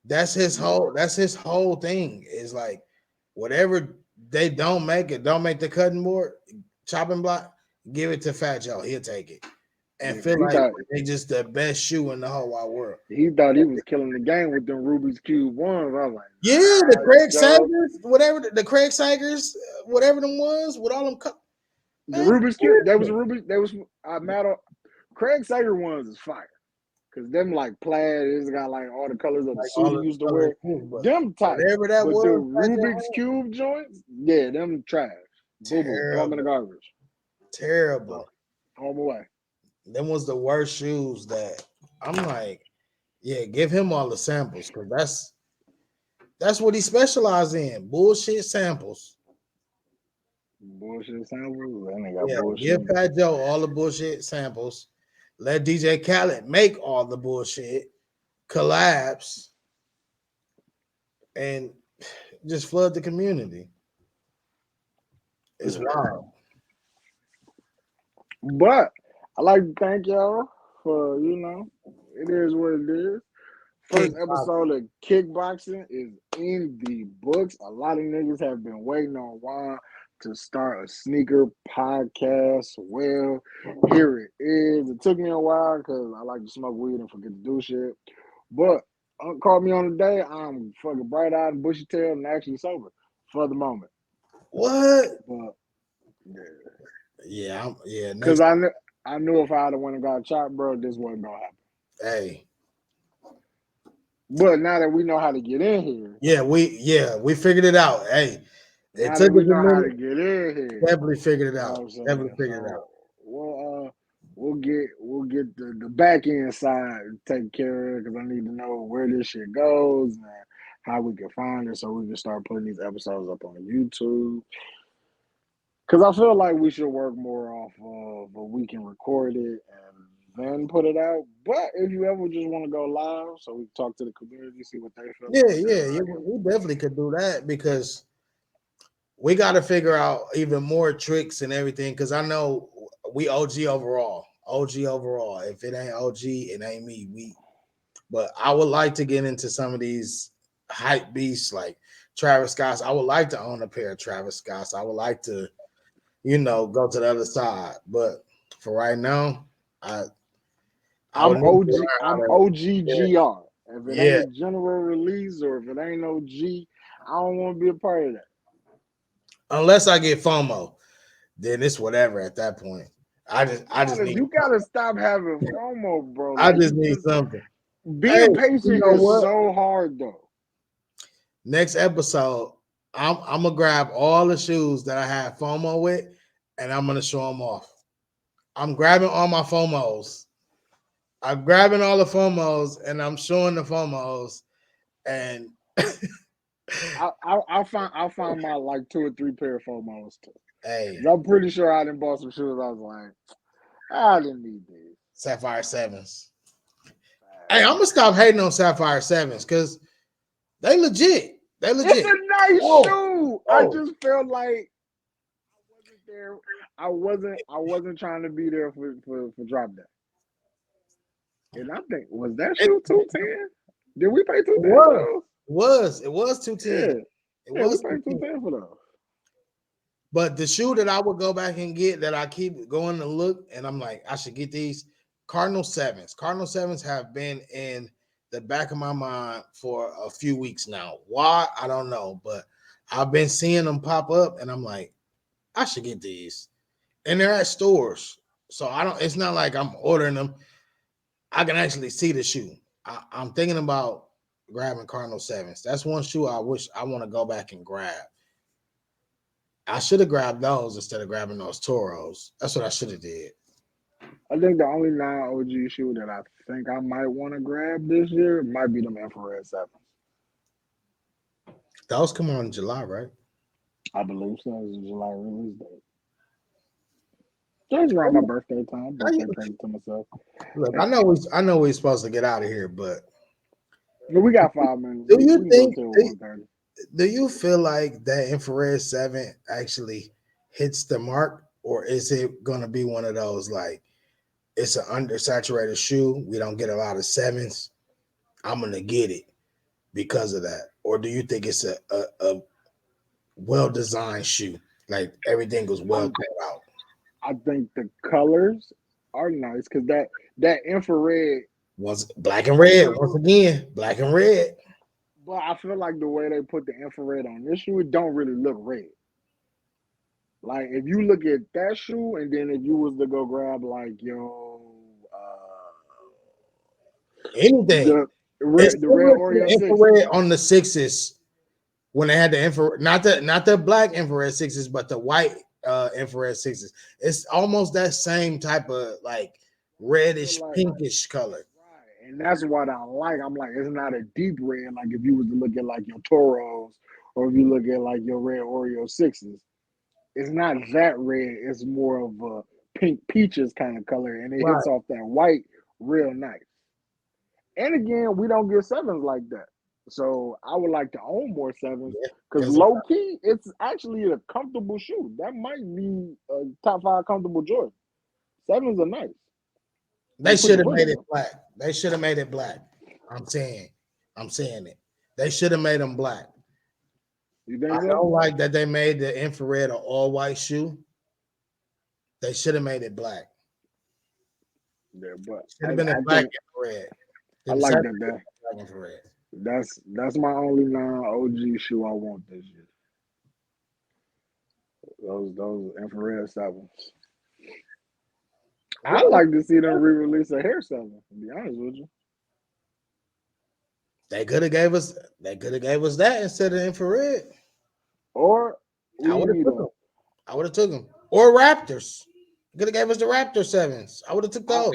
That's his whole thing. Is like whatever they don't make the cutting board, chopping block, give it to Fat Joe. He'll take it. And feel like they just the best shoe in the whole wide world. He thought he was killing the game with them Rubik's Cube ones. I was like, yeah, the Craig Sagers, whatever the Craig Sagers, whatever them was, with all them. The Rubik's Cube, that was a Rubik's. That was matter. Craig Sager ones is fire because them like plaid. It's got like all the colors of the suit he used to wear. Them type. Whatever that was. The Rubik's Cube joints, yeah, them trash. Terrible. Boo-boo, in the garbage. Terrible. On my way. Them was the worst shoes that I'm like, yeah, give him all the samples because that's what he specialized in. Bullshit samples. Bullshit samples? That nigga got bullshit. Give Fat Joe all the bullshit samples. Let DJ Khaled make all the bullshit collabs and just flood the community. It's wild. But I like to thank y'all for, it is what it is. First episode of Kickboxing is in the books. A lot of niggas have been waiting on Juan to start a sneaker podcast. Well, here it is. It took me a while because I like to smoke weed and forget to do shit. But call me on the day, I'm fucking bright-eyed and bushy-tailed and actually sober for the moment. What? But, yeah. Because I knew if I had went and got chopped, bro, this wasn't gonna happen. Hey. But now that we know how to get in here. We figured it out. Hey. Now that we know how to get in here. Definitely figured it out. Definitely figured it out. We'll get the back end side taken care of because I need to know where this shit goes and how we can find it so we can start putting these episodes up on YouTube. Because I feel like we should work more off of but we can record it and then put it out. But if you ever just want to go live so we can talk to the community, see what they feel. Yeah. We definitely could do that because we got to figure out even more tricks and everything because I know we OG overall. If it ain't OG, it ain't me. But I would like to get into some of these hype beasts like Travis Scott's. I would like to own a pair of Travis Scott's. I would like to, go to the other side. But for right now, I'm OG. I'm OGGR. If it ain't a general release or if it ain't OG, I don't want to be a part of that. Unless I get FOMO, then it's whatever at that point. I just need. You gotta stop having FOMO, bro. I just need something. Being patient is so hard, though. Next episode, I'm gonna grab all the shoes that I have FOMO with, and I'm gonna show them off. I'm grabbing all my FOMOs. I'm grabbing all the FOMOs, and I'm showing the FOMOs, and I'll find my like 2 or 3 pair of FOMOs too. Hey, I'm pretty sure I didn't bought some shoes. I was like, I didn't need these. Sapphire 7s. Hey, I'm gonna stop hating on Sapphire 7s because they legit. They It's legit. a nice Whoa. shoe. I Whoa. just felt like I wasn't there. I wasn't trying to be there for drop day. And I think was that It, shoe 210? Did we pay 210 for was. those? It was 210. Yeah. It Yeah, we was paid 210. 210 for those. But the shoe that I would go back and get that I keep going to look, and I'm like, I should get these Cardinal 7s. Cardinal 7s have been in the back of my mind for a few weeks now. Why? I don't know, but I've been seeing them pop up, and I'm like, I should get these. And they're at stores. So I don't, it's not like I'm ordering them. I can actually see the shoe. I'm thinking about grabbing Cardinal 7s. That's one shoe I wish I want to go back and grab. I should have grabbed those instead of grabbing those Toros. That's what I should have did. I think the only non-OG shoe that I think I might want to grab this year might be them infrared 7s. Those come on in July, right? I believe so. It's a July release date. Just around my birthday time. Birthday present to myself. Look, I know we're supposed to get out of here, but We got 5 minutes. do you We think? can go till 1:30. Do you feel like that infrared 7 actually hits the mark, or is it going to be one of those like it's an undersaturated shoe? We don't get a lot of 7s. I'm going to get it because of that, or do you think it's a well-designed shoe, like everything was well thought out? I think the colors are nice because that infrared. Was black and red once again, black and red. But I feel like the way they put the infrared on this shoe, it don't really look red. Like if you look at that shoe, and then if you was to go grab like Anything. the red Oreo infrared on the 6s when they had the infrared, not the black infrared 6s, but the white infrared 6s. It's almost that same type of like reddish, pinkish color. Right, and that's what I like. I'm like, it's not a deep red like if you was to look at like your Toros or if you look at like your red Oreo 6s. It's not that red. It's more of a pink peaches kind of color, and it hits off that white real nice. And again, we don't get 7s like that. So I would like to own more 7s because low key, it's actually a comfortable shoe. That might be a top 5 comfortable Jordan. 7s are nice. They should have made it black. They should have made it black. I'm saying it. They should have made them black. You think I don't like that they made the infrared an all white shoe. They should have made it black. Yeah, but should have been a black infrared. I like that. Black infrared. That's my only non-OG shoe I want this year. Those infrared 7s. I'd like to see them re-release a hair 7. To be honest with you, they could have gave us that instead of infrared. Or I would have took them. Or Raptors. Could have gave us the Raptor 7s. I would have took those.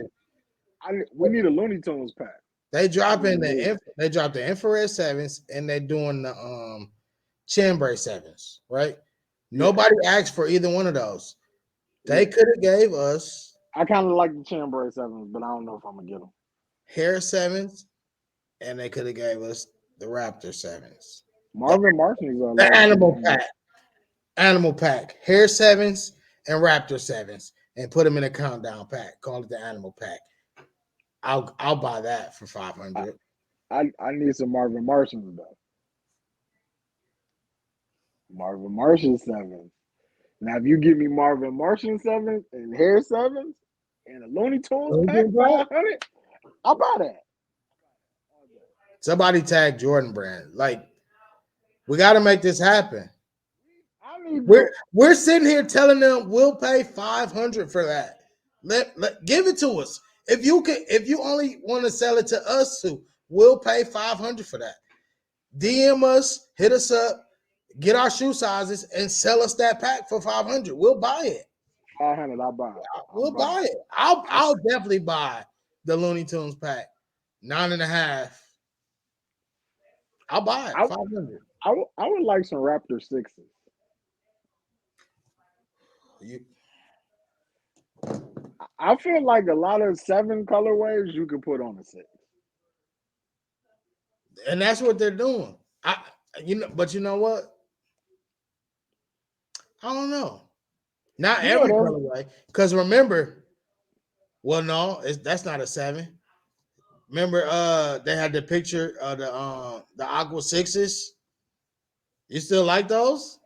We need a Looney Tunes pack. They dropped the infrared 7s and they're doing the chambray 7s, right? Nobody asked for either one of those. They could have gave us. I kind of like the chambray 7s, but I don't know if I'm gonna get them. Hair 7s, and they could have gave us the Raptor 7s. Marvin Martians are the animal pack, hair 7s and Raptor 7s, and put them in a countdown pack. Call it the animal pack. I'll buy that for $500. I need some Marvin Martians though. Marvin Martian 7s. Now, if you give me Marvin Martian 7s and hair 7s and a Looney Tunes pack, $500, I'll buy that. Somebody tag Jordan Brand. Like, we got to make this happen. We're sitting here telling them we'll pay $500 for that. Give it to us. If you only want to sell it to us, we'll pay $500 for that. DM us, hit us up, get our shoe sizes, and sell us that pack for $500. We'll buy it. $500, I'll buy it. We'll buy it. I'll definitely buy the Looney Tunes pack. 9.5. I'll buy it. $500. I would like some Raptor 6s. I feel like a lot of 7 colorways you can put on a 6. And that's what they're doing. But you know what? I don't know. Not You know every them. colorway, because remember, well, no, that's not a 7. Remember, they had the picture of the Aqua Sixes. You still like those?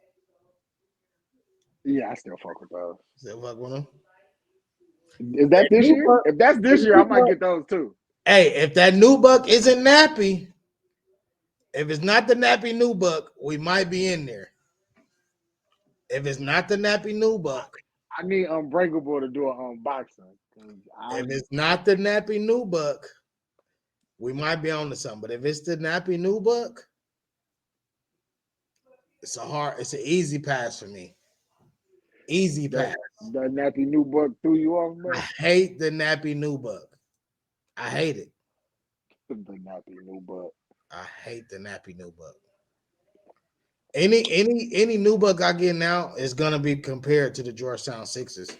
Yeah, I still fuck with those. Still fuck with them. Is that this New year? buck, If that's the this year, I new might buck. get those too. Hey, if that new buck isn't nappy, if it's not the nappy new buck, we might be in there. If it's not the nappy new buck, I need Unbreakable to do an unboxing. if it's not the nappy new buck, we might be on to something. But if it's the nappy new buck, it's an easy pass for me. Easy that pass. that nappy new buck threw you off, I bro. hate the nappy new buck. I hate it. The nappy new buck. I hate the nappy new buck. Any new buck I get now is gonna be compared to the Georgetown Sixes.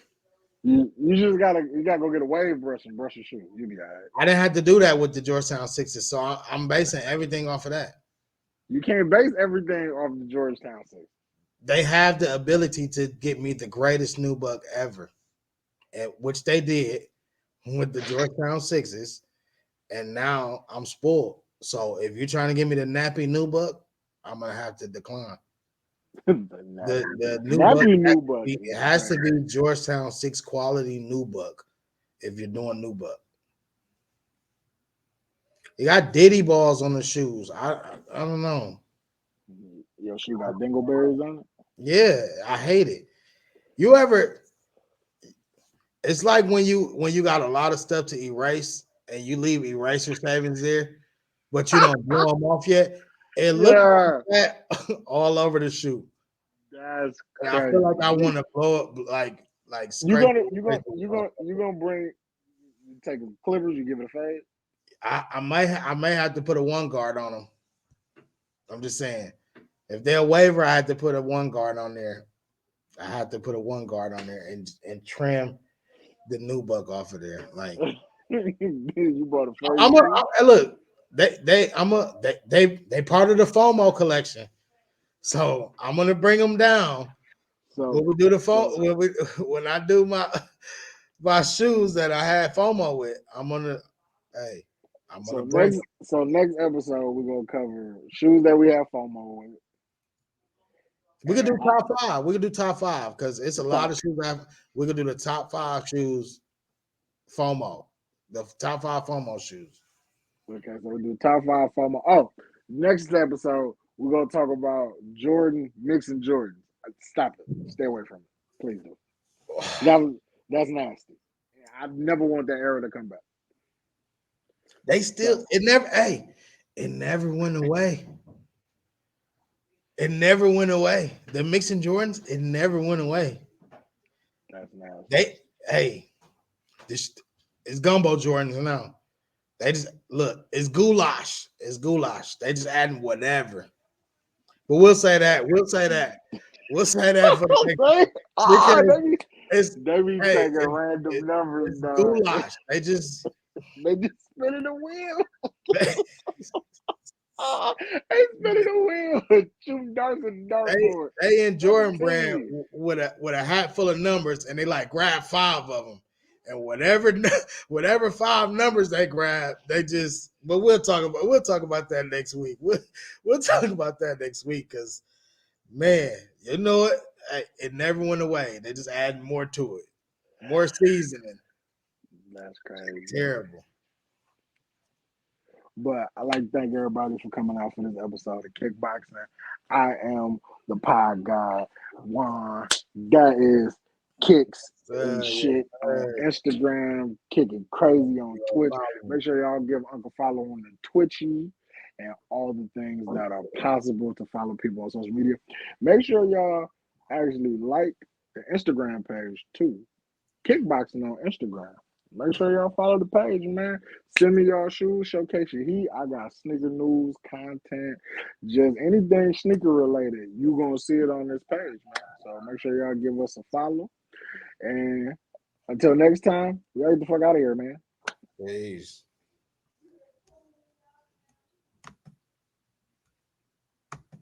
You just gotta go get a wave brush and brush your shoe. You'll be all right. I didn't have to do that with the Georgetown Sixes, so I'm basing everything off of that. You can't base everything off the Georgetown Six. They have the ability to get me the greatest new buck ever, and which they did with the Georgetown Sixes, and now I'm spoiled. So if you're trying to give me the nappy new buck, I'm gonna have to decline. The new buck Nappy new buck it is has to crazy. be Georgetown 6 quality new buck if you're doing new buck. You got Diddy balls on the shoes. I don't know. Your shoe got dingleberries on it. Yeah, I hate it. You ever? It's like when you got a lot of stuff to erase and you leave eraser savings there, but you don't blow them off yet. It looks Yeah, like that all over the shoe. that's And I feel crazy. like I want to blow up like You scrape. gonna you gonna you gonna you gonna bring you take clippers. You give it a fade. I may have to put a one guard on them. I'm just saying. If they're a waiver, I had to put a one guard on there. I had to put a one guard on there and trim the new buck off of there. Like You bought a fade I'm a shoe. look. They part of the FOMO collection. So I'm gonna bring them down So when we do the so when I do my shoes that I had FOMO with. Hey, I'm gonna so bring next them. so next episode we're gonna cover shoes that we have FOMO with. We could And do top five. We could do top five because it's a lot top of shoes. We could do the top 5 shoes FOMO, the top 5 FOMO shoes. okay, so we do top 5 FOMO. Oh, next episode we're gonna talk about Jordan mixing Jordans. Stop it. Stay away from it. Please do. That's nasty. I never want that era to come back. They So still it never went away. It never went away. The mixing Jordans, it never went away. that's nasty. They hey, this it's gumbo Jordans now. They just look, it's goulash. It's goulash. They just adding whatever. But we'll say that. We'll say that. We'll say that for the next because it's They be hey, taking random numbers, it's dog. goulash. They just They just spinning the wheel. they, They spinning the wheel. Shooting darts and they, dartboard. they in Jordan I'm telling brand you. with a hat full of numbers, and they like grab 5 of them, and whatever 5 numbers they grab, they just. But we'll talk about that next week. We'll talk about that next week because man, you know it. It never went away. They just add more to it, more seasoning. That's crazy. Terrible. But I like to thank everybody for coming out for this episode of Kickboxing. I am the pod guy, Juan. That is Kicks and Yeah, shit on Instagram, kicking crazy on Twitch. follow Make sure y'all give Uncle follow on the Twitchy and all the things that are possible to follow people on social media. Make sure y'all actually like the Instagram page too. Kickboxing on Instagram. Make sure y'all follow the page, man. Send me y'all shoes, showcase your heat. I got sneaker news, content, just anything sneaker related. You gonna see it on this page, man. So make sure y'all give us a follow. And Until next time, we gotta get the fuck out of here, man. Peace.